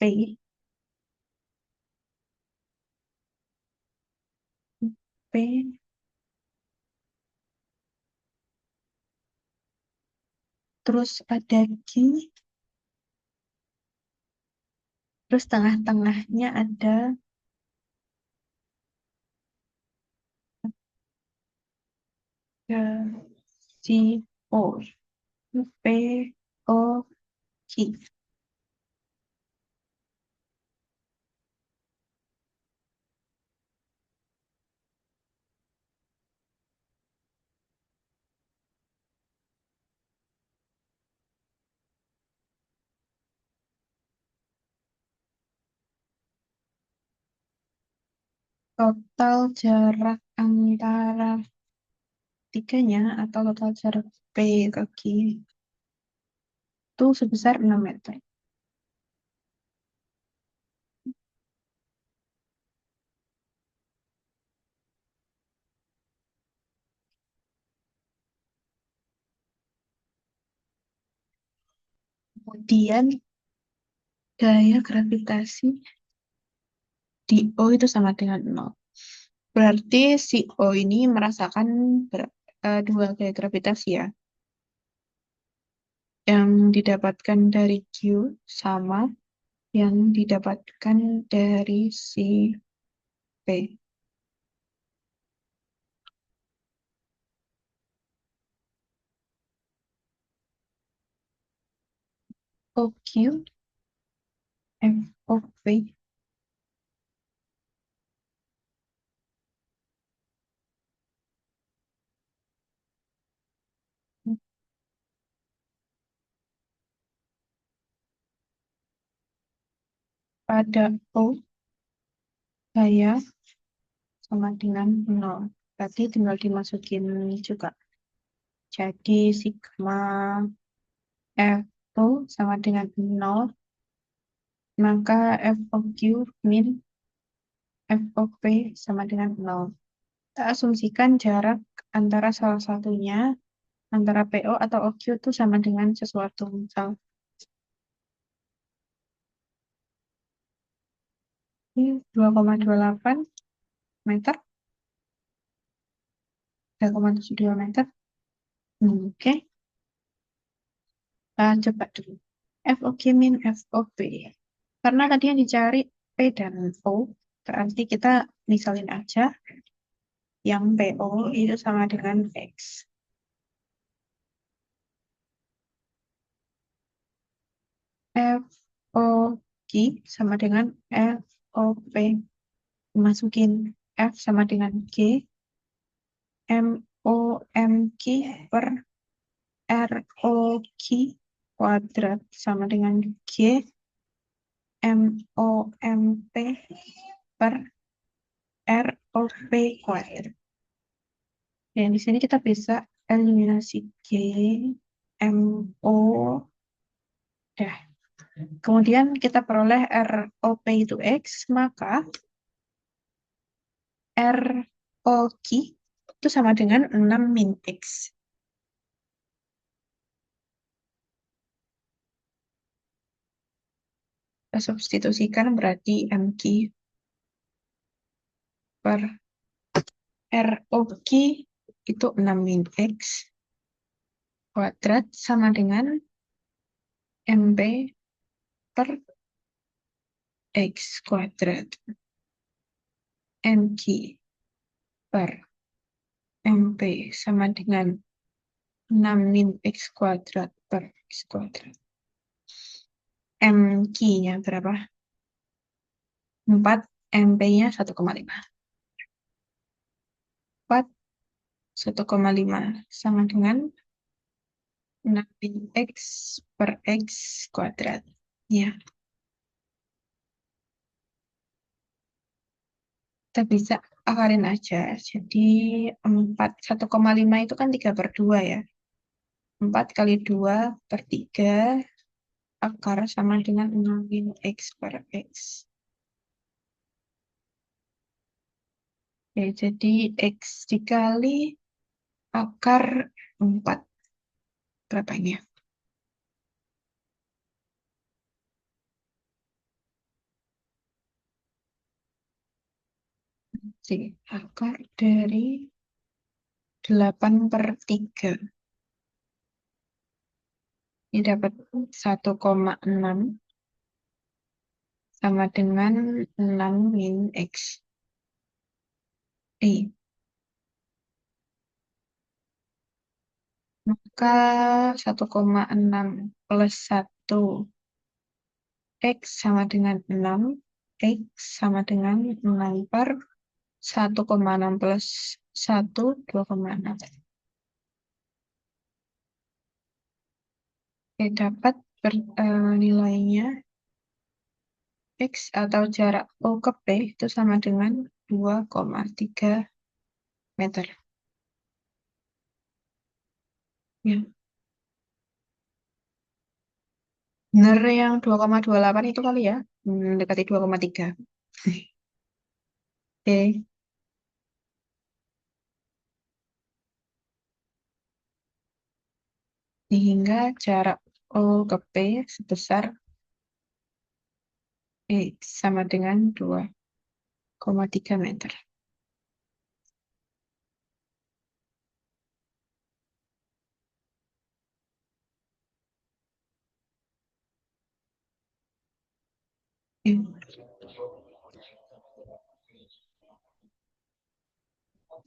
A: terus ada Q, terus tengah-tengahnya ada C, O, P, O, Q. Total jarak antara tiganya atau total jarak P ke Q itu sebesar 6 meter. Kemudian gaya gravitasi di O itu sama dengan 0. Berarti si O ini merasakan dua gaya gravitasi ya. Yang didapatkan dari Q sama yang didapatkan dari si P. OQ, FOP pada O gaya sama dengan 0. Berarti tinggal dimasukin juga. Jadi sigma F itu sama dengan 0, maka FOQ min FOP sama dengan 0. Kita asumsikan jarak antara salah satunya, antara PO atau OQ itu sama dengan sesuatu. Misal, ini 2,28 meter, 3,72 meter. Oke, kita coba dulu. FOQ min FOP. Karena tadi yang dicari P dan O, berarti kita misalin aja. yang PO itu sama dengan X. FOQ sama dengan FOP. Masukin F sama dengan G. MOMQ per ROQ kuadrat sama dengan G. MOMP per ROP kuadrat. Dan di sini kita bisa eliminasi G, MO, dah. Kemudian kita peroleh ROP itu X, maka ROQ itu sama dengan 6 min X. Kita substitusikan berarti MQ per ROQ itu 6 min X kuadrat sama dengan MB per X kuadrat. MQ per MP sama dengan 6 min X kuadrat per X kuadrat. MQ-nya berapa? 4, MP-nya 1,5. 4, 1,5 sama dengan 6 min X per X kuadrat. Ya, kita bisa akarin aja. Jadi 4, 1,5 itu kan 3/2 ya. 4 kali 2 per 3 akar sama dengan 6 min X per X. Ya, jadi X dikali akar 4. Berapa ini ya? Jadi akar dari 8/3. Ini dapat 1,6 sama dengan 6 min X. Maka 1,6 plus 1 X sama dengan 6. X sama dengan 6 per 1,6 plus 1, 2,6. Oke, dapat nilainya X atau jarak O ke P itu sama dengan 2,3 meter. Ya. Bener yang 2,28 itu kali ya, mendekati 2,3. Oke, sehingga jarak O ke P sebesar X sama dengan 2,3 meter.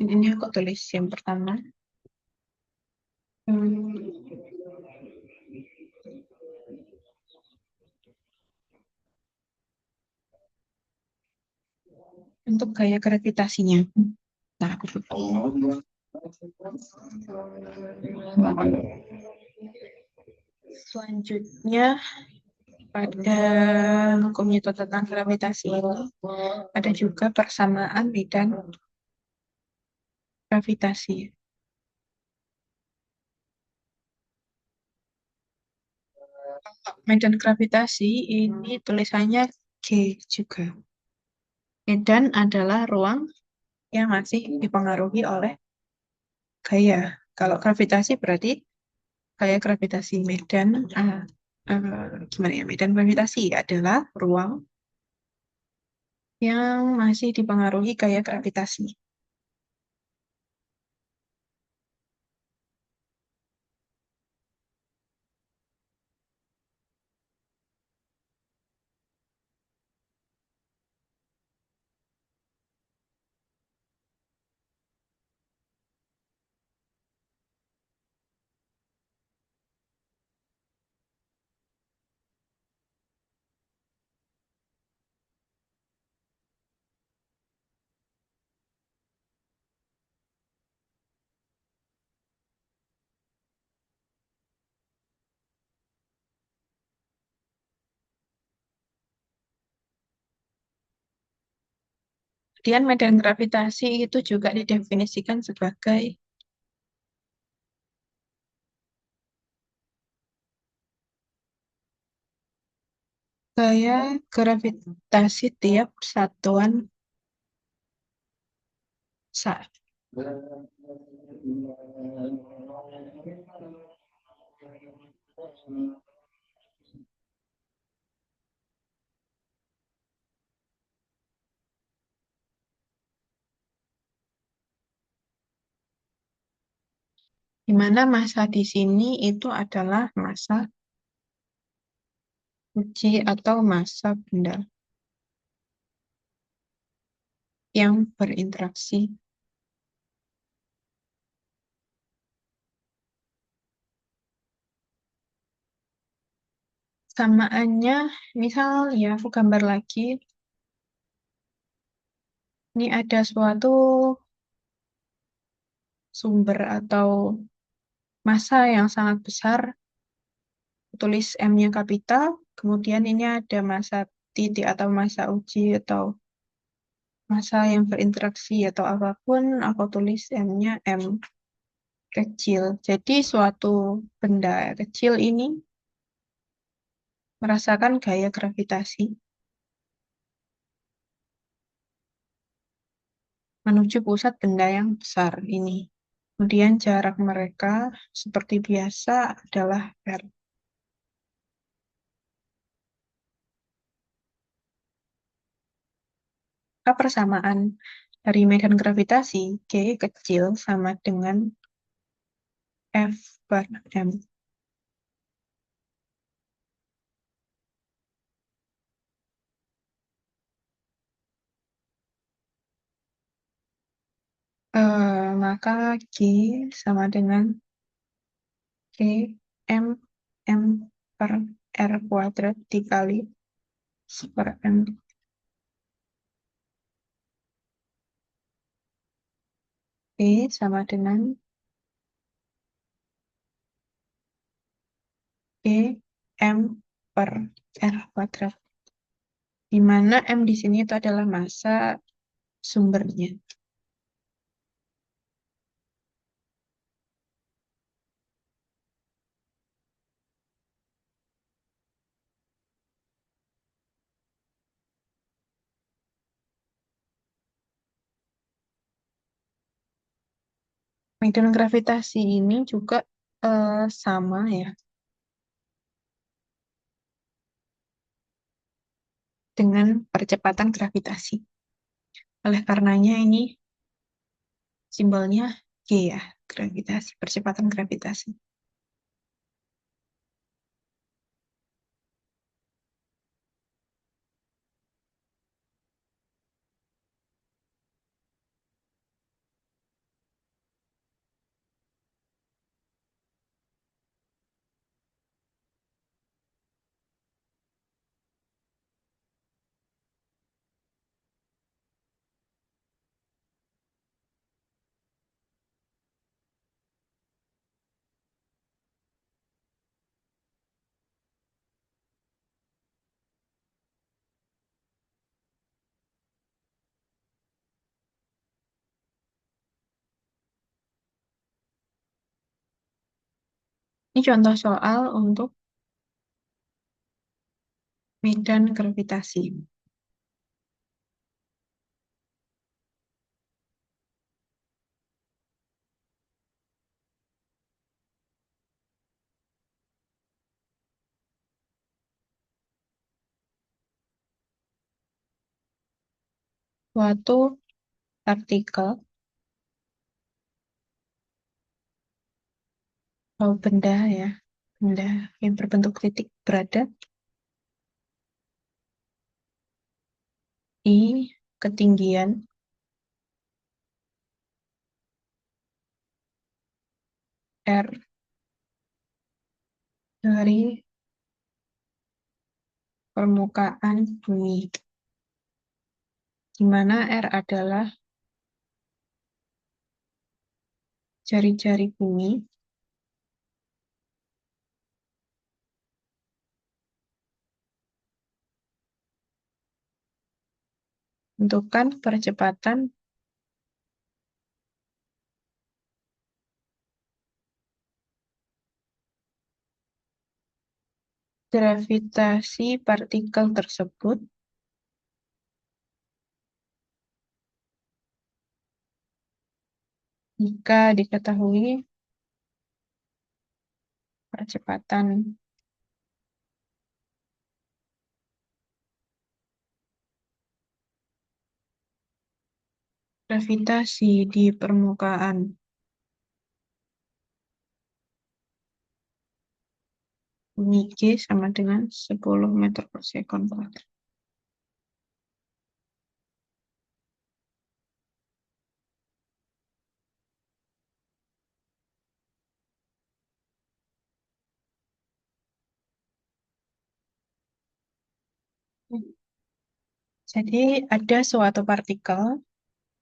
A: Ini aku tulis yang pertama. Hmm, untuk gaya gravitasinya. Nah, aku tulis. Selanjutnya, pada hukum Newton tentang gravitasi ini, ada juga persamaan medan gravitasi. Medan gravitasi ini tulisannya G juga. Medan adalah ruang yang masih dipengaruhi oleh gaya. Kalau gravitasi berarti gaya gravitasi. Medan gimana ya? Medan gravitasi adalah ruang yang masih dipengaruhi gaya gravitasi. Kemudian medan gravitasi itu juga didefinisikan sebagai gaya gravitasi tiap satuan saat. Di mana massa di sini itu adalah massa uji atau massa benda yang berinteraksi. Samaannya, misal ya aku gambar lagi, ini ada suatu sumber atau massa yang sangat besar, tulis M-nya kapital, kemudian ini ada massa titik atau massa uji atau massa yang berinteraksi atau apapun, aku tulis M-nya M kecil. Jadi suatu benda kecil ini merasakan gaya gravitasi menuju pusat benda yang besar ini. Kemudian jarak mereka seperti biasa adalah R. Apa persamaan dari medan gravitasi G kecil sama dengan F bar M. Maka G sama dengan G M M per R kuadrat dikali per M. G sama dengan G M per R kuadrat. Di mana M di sini itu adalah massa sumbernya. Medan gravitasi ini juga sama ya dengan percepatan gravitasi. Oleh karenanya ini simbolnya G ya, gravitasi, percepatan gravitasi. Ini contoh soal untuk medan gravitasi. Suatu partikel atau benda ya, benda yang berbentuk titik berada di ketinggian R dari permukaan bumi, di mana R adalah jari-jari bumi Tentukan percepatan gravitasi partikel tersebut jika diketahui percepatan gravitasi di permukaan bumi G sama dengan 10 meter per sekon kuadrat. Jadi ada suatu partikel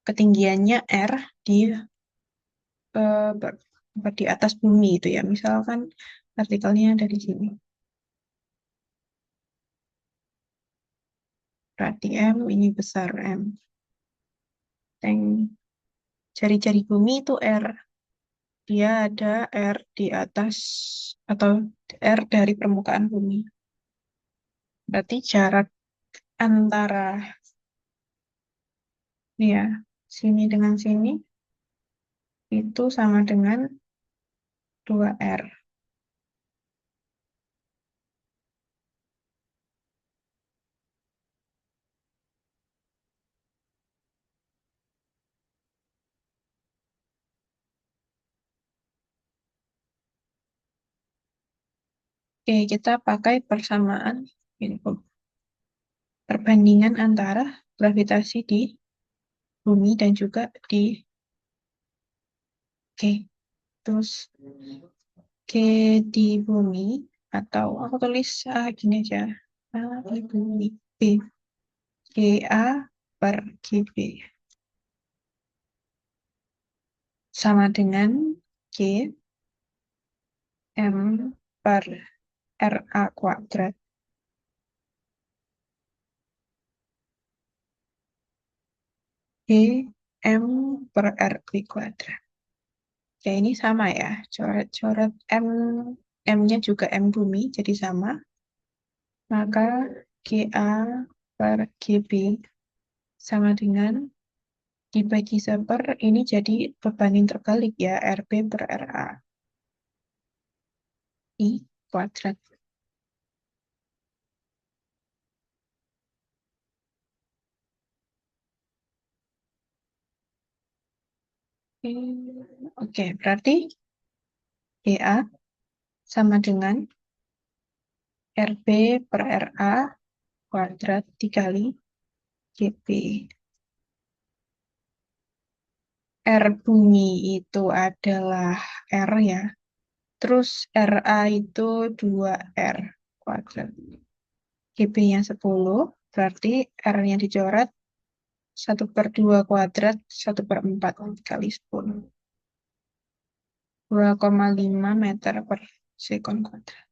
A: ketinggiannya R di di atas bumi itu ya. Misalkan partikelnya dari sini. Berarti M ini besar M. Yang jari-jari bumi itu R. Dia ada R di atas atau R dari permukaan bumi. Berarti jarak antara ya sini dengan sini itu sama dengan 2R. Oke, kita pakai persamaan ini, perbandingan antara gravitasi di bumi dan juga di G. Terus G di bumi atau aku tulis gini aja. A di bumi B. GA per GB sama dengan G M per RA kuadrat G M per RB kuadrat. Ya ini sama ya, coret-coret M-nya juga M bumi, jadi sama. Maka GA per GB sama dengan dibagi seper, ini jadi berbanding terbalik ya, RB per RA. I kuadrat. Oke, berarti GA sama dengan RB per RA kuadrat dikali GB. R bumi itu adalah R ya. Terus RA itu 2R kuadrat. GB-nya 10, berarti R-nya dicoret 1/2 kuadrat, 1/4 kali 10. 2,5 meter per sekon kuadrat.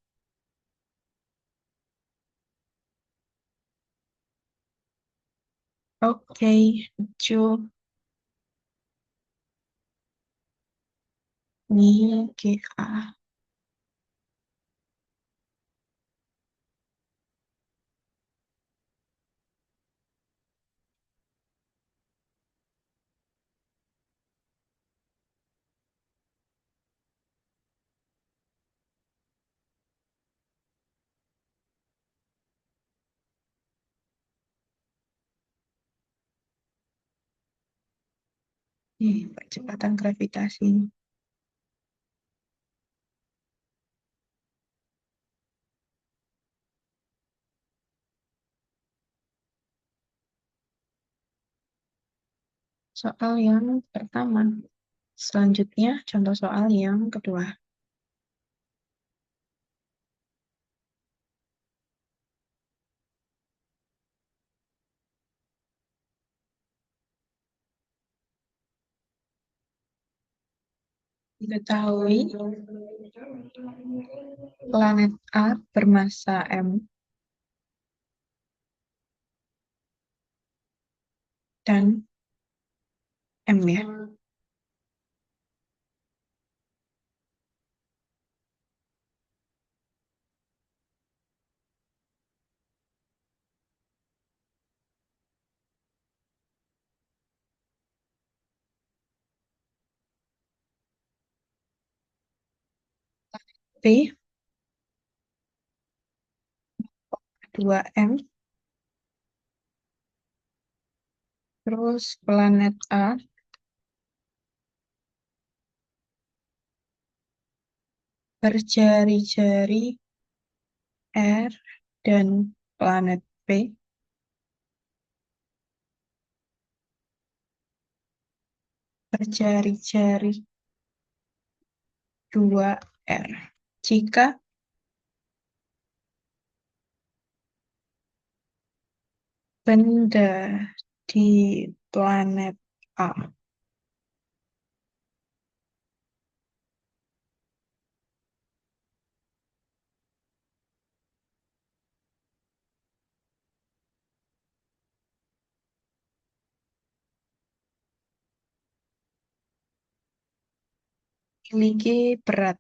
A: Oke, Jo, ini GA. Percepatan gravitasi. Soal yang pertama. Selanjutnya, contoh soal yang kedua. Diketahui planet A bermasa M, dan M ya. P 2M, terus planet A berjari-jari R dan planet P berjari-jari 2R. Jika benda di planet A memiliki berat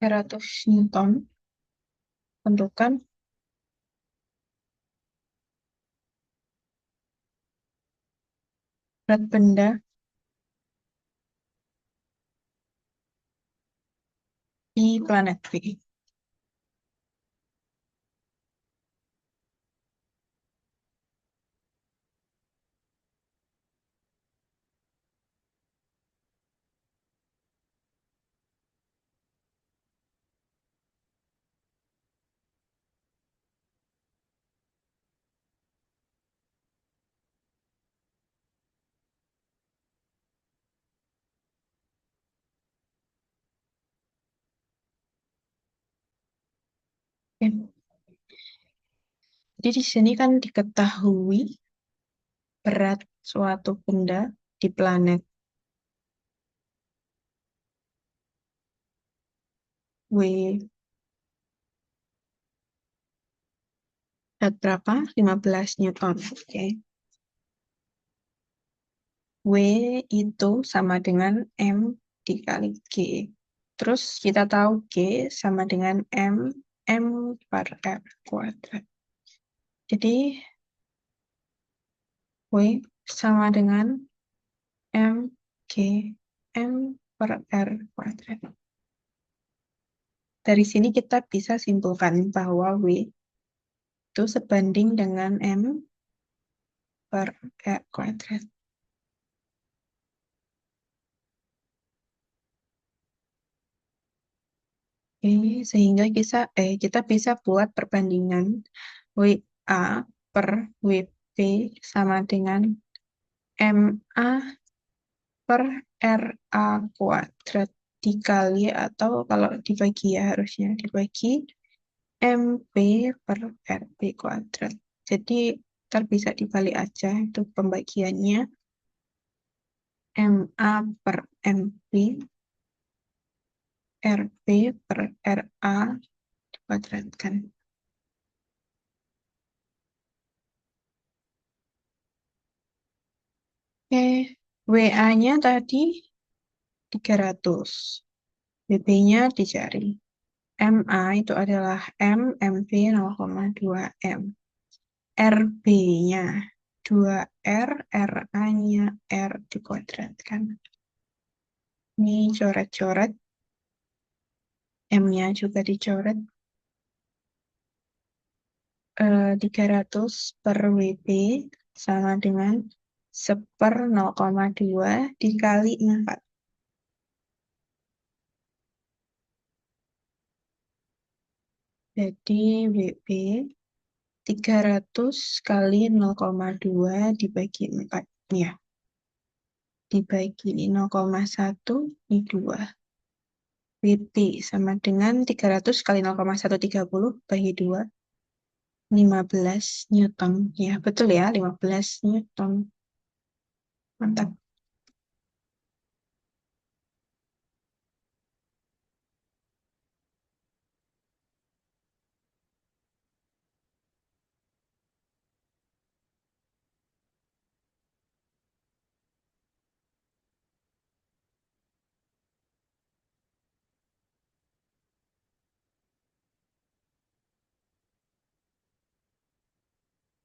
A: 300 Newton, tentukan berat benda di planet B. Oke. Jadi di sini kan diketahui berat suatu benda di planet W. Berat berapa? 15 Newton. Oke. W itu sama dengan M dikali G. Terus kita tahu G sama dengan M per R kuadrat. Jadi W sama dengan M G M per R kuadrat. Dari sini kita bisa simpulkan bahwa W itu sebanding dengan M per R kuadrat. Oke, sehingga kita bisa buat perbandingan WA per WB sama dengan MA per RA kuadrat dikali, atau kalau dibagi ya harusnya dibagi MB per RB kuadrat. Jadi ntar bisa dibalik aja itu pembagiannya, MA per MB RB per RA dikuadratkan. Oke, WA-nya tadi 300, WB-nya dicari. MA itu adalah MV 0,2 M. RB-nya 2R, RA-nya R dikuadratkan. Ini coret-coret, M-nya juga dicoret. 300 per WB sama dengan 1/0,2 dikali 4. Jadi WB 300 kali 0,2 dibagi 4. Ya, dibagi 0,1 ini 2. WB sama dengan 300 kali 0,130 bagi 2. 15 Newton. Ya, betul ya, 15 Newton. Mantap.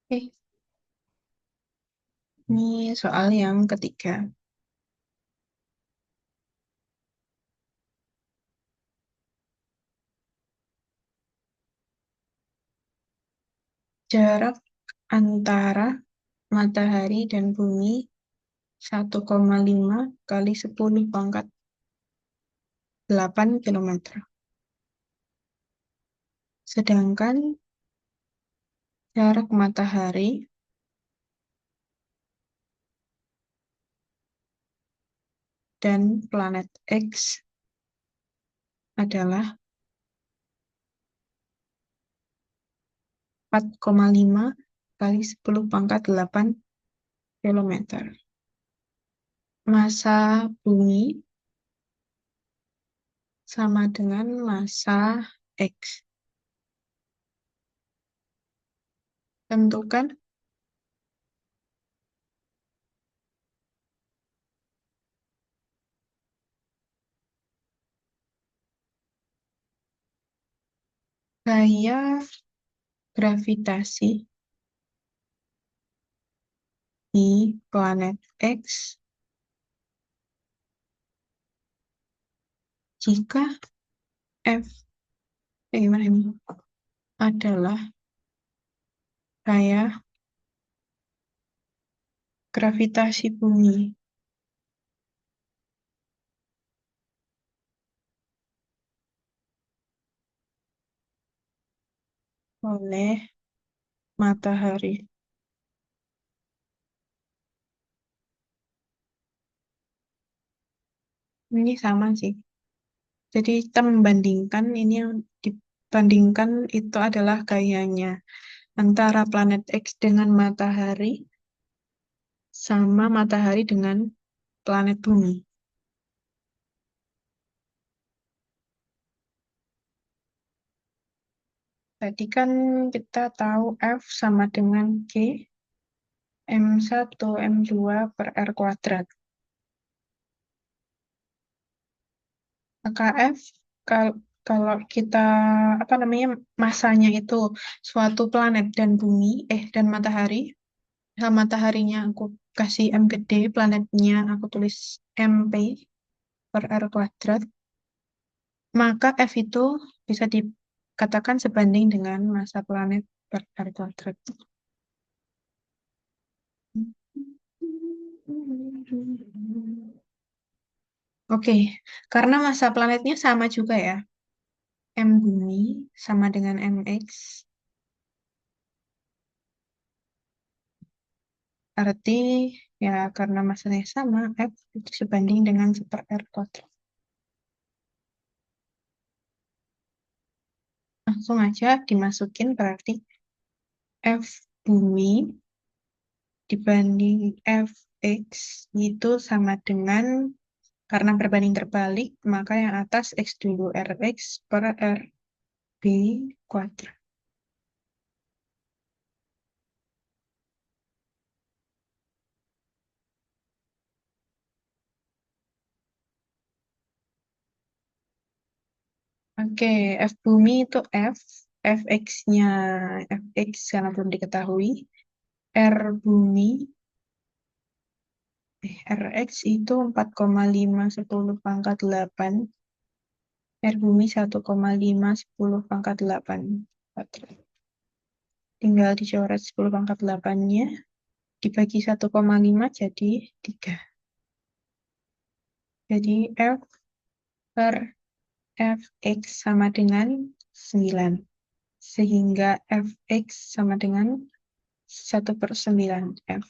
A: Oke, ini soal yang ketiga. Jarak antara matahari dan bumi 1,5 kali 10 pangkat 8 kilometer. Sedangkan jarak matahari dan planet X adalah 4,5 kali 10 pangkat 8 kilometer. Massa bumi sama dengan massa X. Tentukan gaya gravitasi di planet X jika F gimana ini? Adalah gaya gravitasi bumi oleh matahari. Ini sama sih. Jadi kita membandingkan ini yang dibandingkan itu adalah gayanya antara planet X dengan matahari sama matahari dengan planet bumi. Tadi kan kita tahu F sama dengan G, M1, M2 per R kuadrat. Maka F kalau kita apa namanya masanya itu suatu planet dan bumi dan matahari. Nah, mataharinya aku kasih M gede, planetnya aku tulis MP per R kuadrat, maka F itu bisa dikatakan sebanding dengan massa planet per R kuadrat. Oke, karena massa planetnya sama juga ya, M bumi sama dengan MX, arti ya karena massanya sama, F itu sebanding dengan 1 R kuadrat. Langsung aja dimasukin berarti F bumi dibanding Fx itu sama dengan, karena berbanding terbalik, maka yang atas X dulu, Rx per Rb kuadrat. Oke, F bumi itu F, Fx-nya Fx karena belum diketahui, R bumi, Rx itu 4,5 10 pangkat 8, R bumi 1,5 10 pangkat 8 kuadrat. Tinggal dicoret 10 pangkat 8-nya, dibagi 1,5 jadi 3. Jadi F per Fx sama dengan 9. Sehingga Fx sama dengan 1/9 F.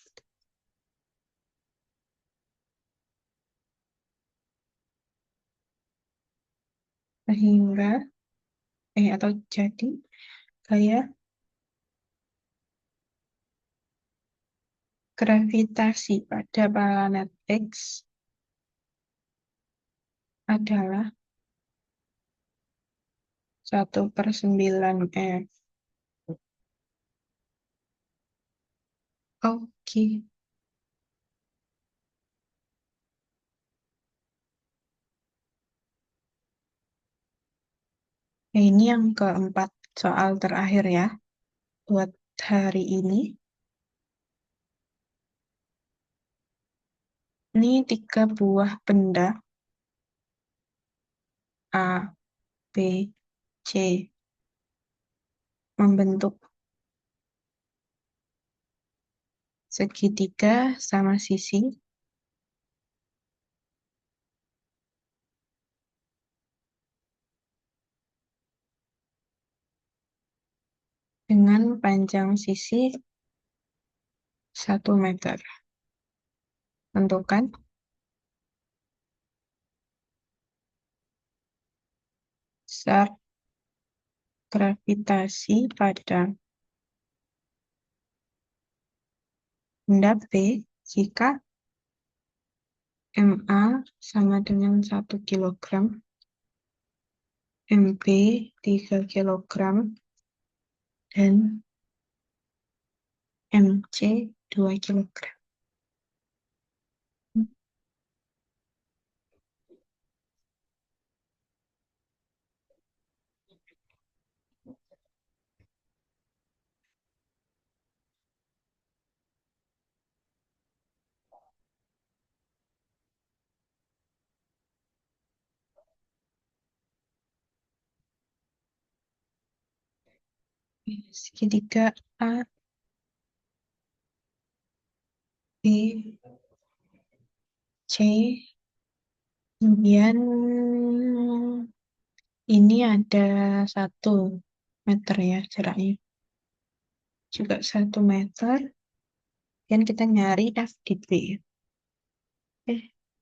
A: Sehingga, atau jadi, gaya gravitasi pada planet X adalah 1/9 F. Oke. Ini yang keempat soal terakhir ya buat hari ini. Ini 3 buah benda A, B, C membentuk segitiga sama sisi dengan panjang sisi 1 meter. Tentukan zat gravitasi pada benda B jika MA sama dengan 1 kilogram, MB 3 kilogram, dan MC 2 kilogram. Segitiga A, B, C, kemudian ini ada 1 meter ya jaraknya, juga 1 meter, dan kita nyari F di B.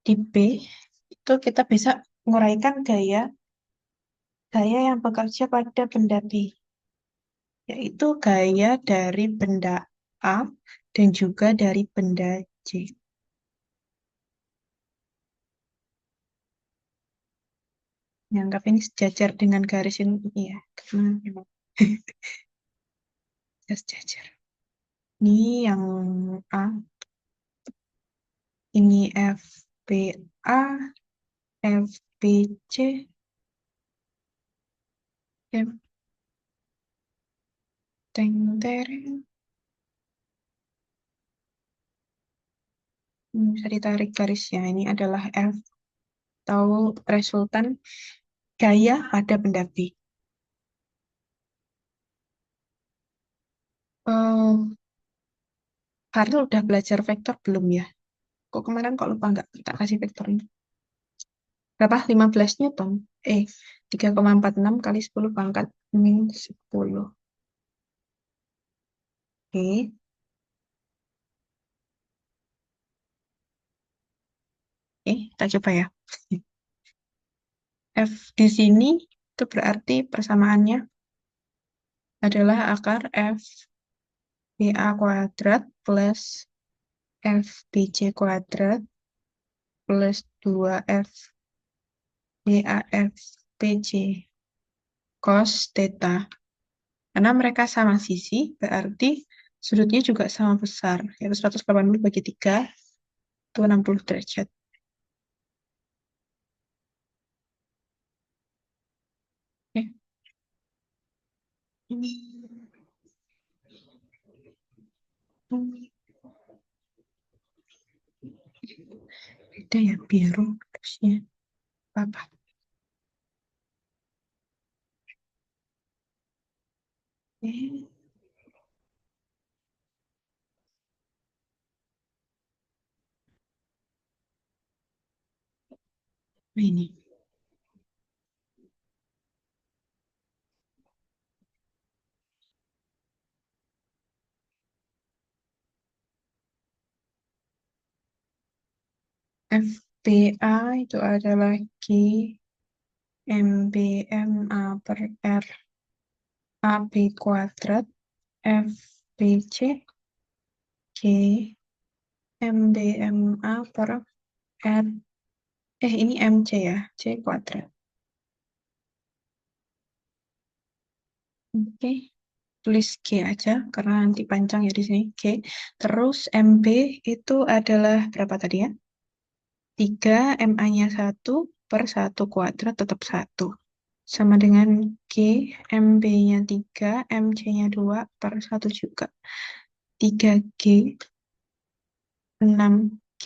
A: Di B itu kita bisa menguraikan gaya yang bekerja pada benda B, yaitu gaya dari benda A dan juga dari benda C. Anggap ini sejajar dengan garis ini ya, karena memang sejajar. Ini yang A, ini FBA, FBC, F teng tereng. Bisa ditarik garisnya. Ini adalah F atau resultan gaya pada benda B. Karena udah belajar vektor belum ya? Kok kemarin kok lupa nggak kita kasih vektornya? Berapa? 15 Newton? 3,46 kali 10 pangkat min 10. Oke. Kita coba ya. F di sini itu berarti persamaannya adalah akar F BA kuadrat plus F BC kuadrat plus 2F BAF BC cos theta. Karena mereka sama sisi, berarti sudutnya juga sama besar, yaitu 180 bagi 3, itu 60 derajat. Oke. Beda ya, biru terusnya apa? Eh, ini FBA itu adalah G MBMA per R AB kuadrat, FBC G MBMA per R, ini MC ya, C kuadrat. Oke, tulis G aja karena nanti panjang ya di sini G. Terus MB itu adalah berapa tadi ya? 3, MA-nya 1 per 1 kuadrat tetap 1. Sama dengan G, MB-nya 3, MC-nya 2 per 1 juga. 3G, 6G.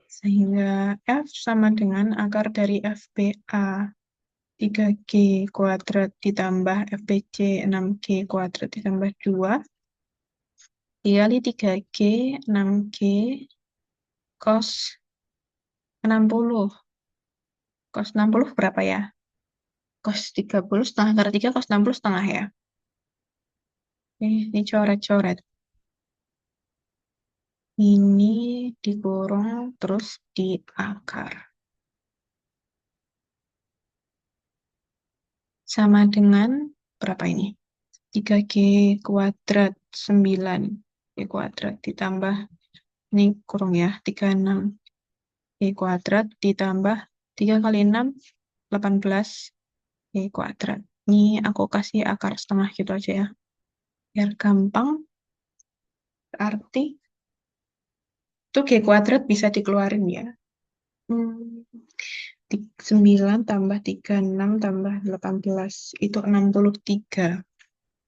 A: Sehingga F sama dengan akar dari FBA 3G kuadrat ditambah FBC 6G kuadrat ditambah 2 dikali 3G 6G cos 60. Cos 60 berapa ya? Cos 30 setengah kali 3 cos 60 setengah ya. Oke, ini coret-coret. Ini dikurung terus di akar. Sama dengan berapa ini? 3G kuadrat 9. G kuadrat ditambah, ini kurung ya, 36. G kuadrat ditambah 3 kali 6, 18 G kuadrat. Ini aku kasih akar setengah gitu aja ya. Biar gampang. Berarti itu G kuadrat bisa dikeluarin ya. 9 tambah 36 tambah 18 itu 63.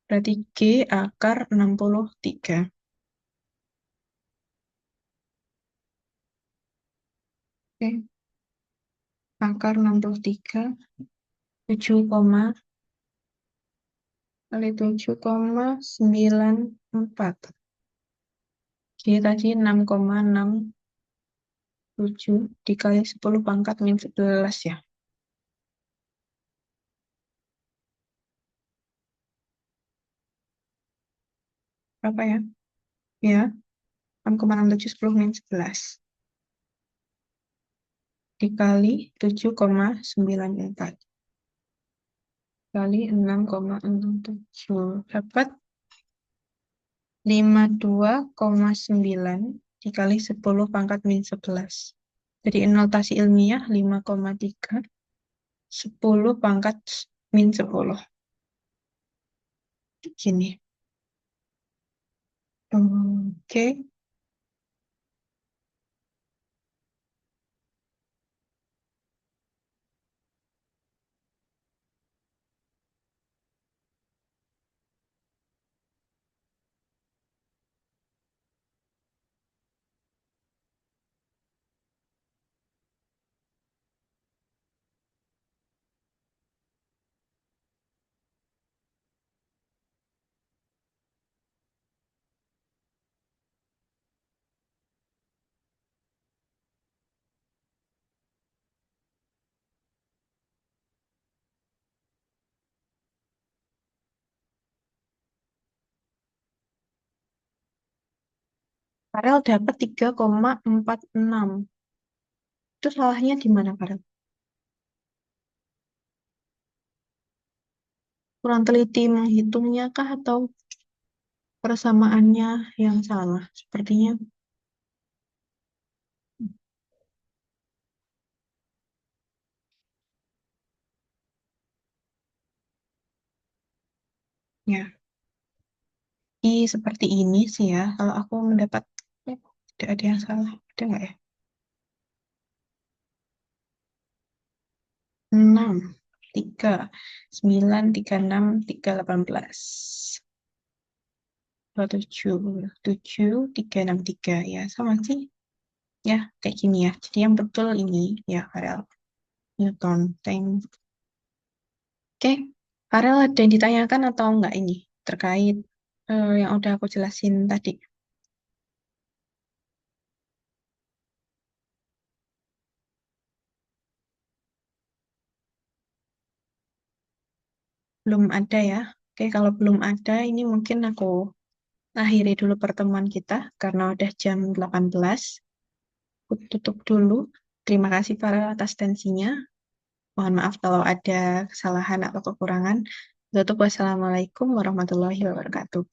A: Berarti G akar 63. Oke, akar 63, 7, kali 7,94. Jadi tadi 6,67 dikali 10 pangkat min 11 ya. Berapa ya? Ya, 6,67 10 min 11. Dikali 7,94. Kali 6,67. Dapat 52,9 dikali 10 pangkat min 11. Jadi notasi ilmiah 5,3 10 pangkat min 10. Gini. Oke. Farel dapat 3,46. Itu salahnya di mana, Farel? Kurang teliti menghitungnya kah atau persamaannya yang salah? Sepertinya ya. Seperti ini sih ya. Kalau aku mendapat tidak ada yang salah. Ada nggak ya? 6, 3, 9, 36, 3, 18. 27, 7, 3, 6, 3. Ya, sama sih. Ya, kayak gini ya. Jadi yang betul ini ya, Farel. Newton. Thank. Oke, Farel ada yang ditanyakan atau enggak ini? Terkait yang udah aku jelasin tadi. Belum ada ya. Oke, kalau belum ada, ini mungkin aku akhiri dulu pertemuan kita karena udah jam 18. Aku tutup dulu. Terima kasih para atas atensinya. Mohon maaf kalau ada kesalahan atau kekurangan. Tutup. Wassalamualaikum warahmatullahi wabarakatuh.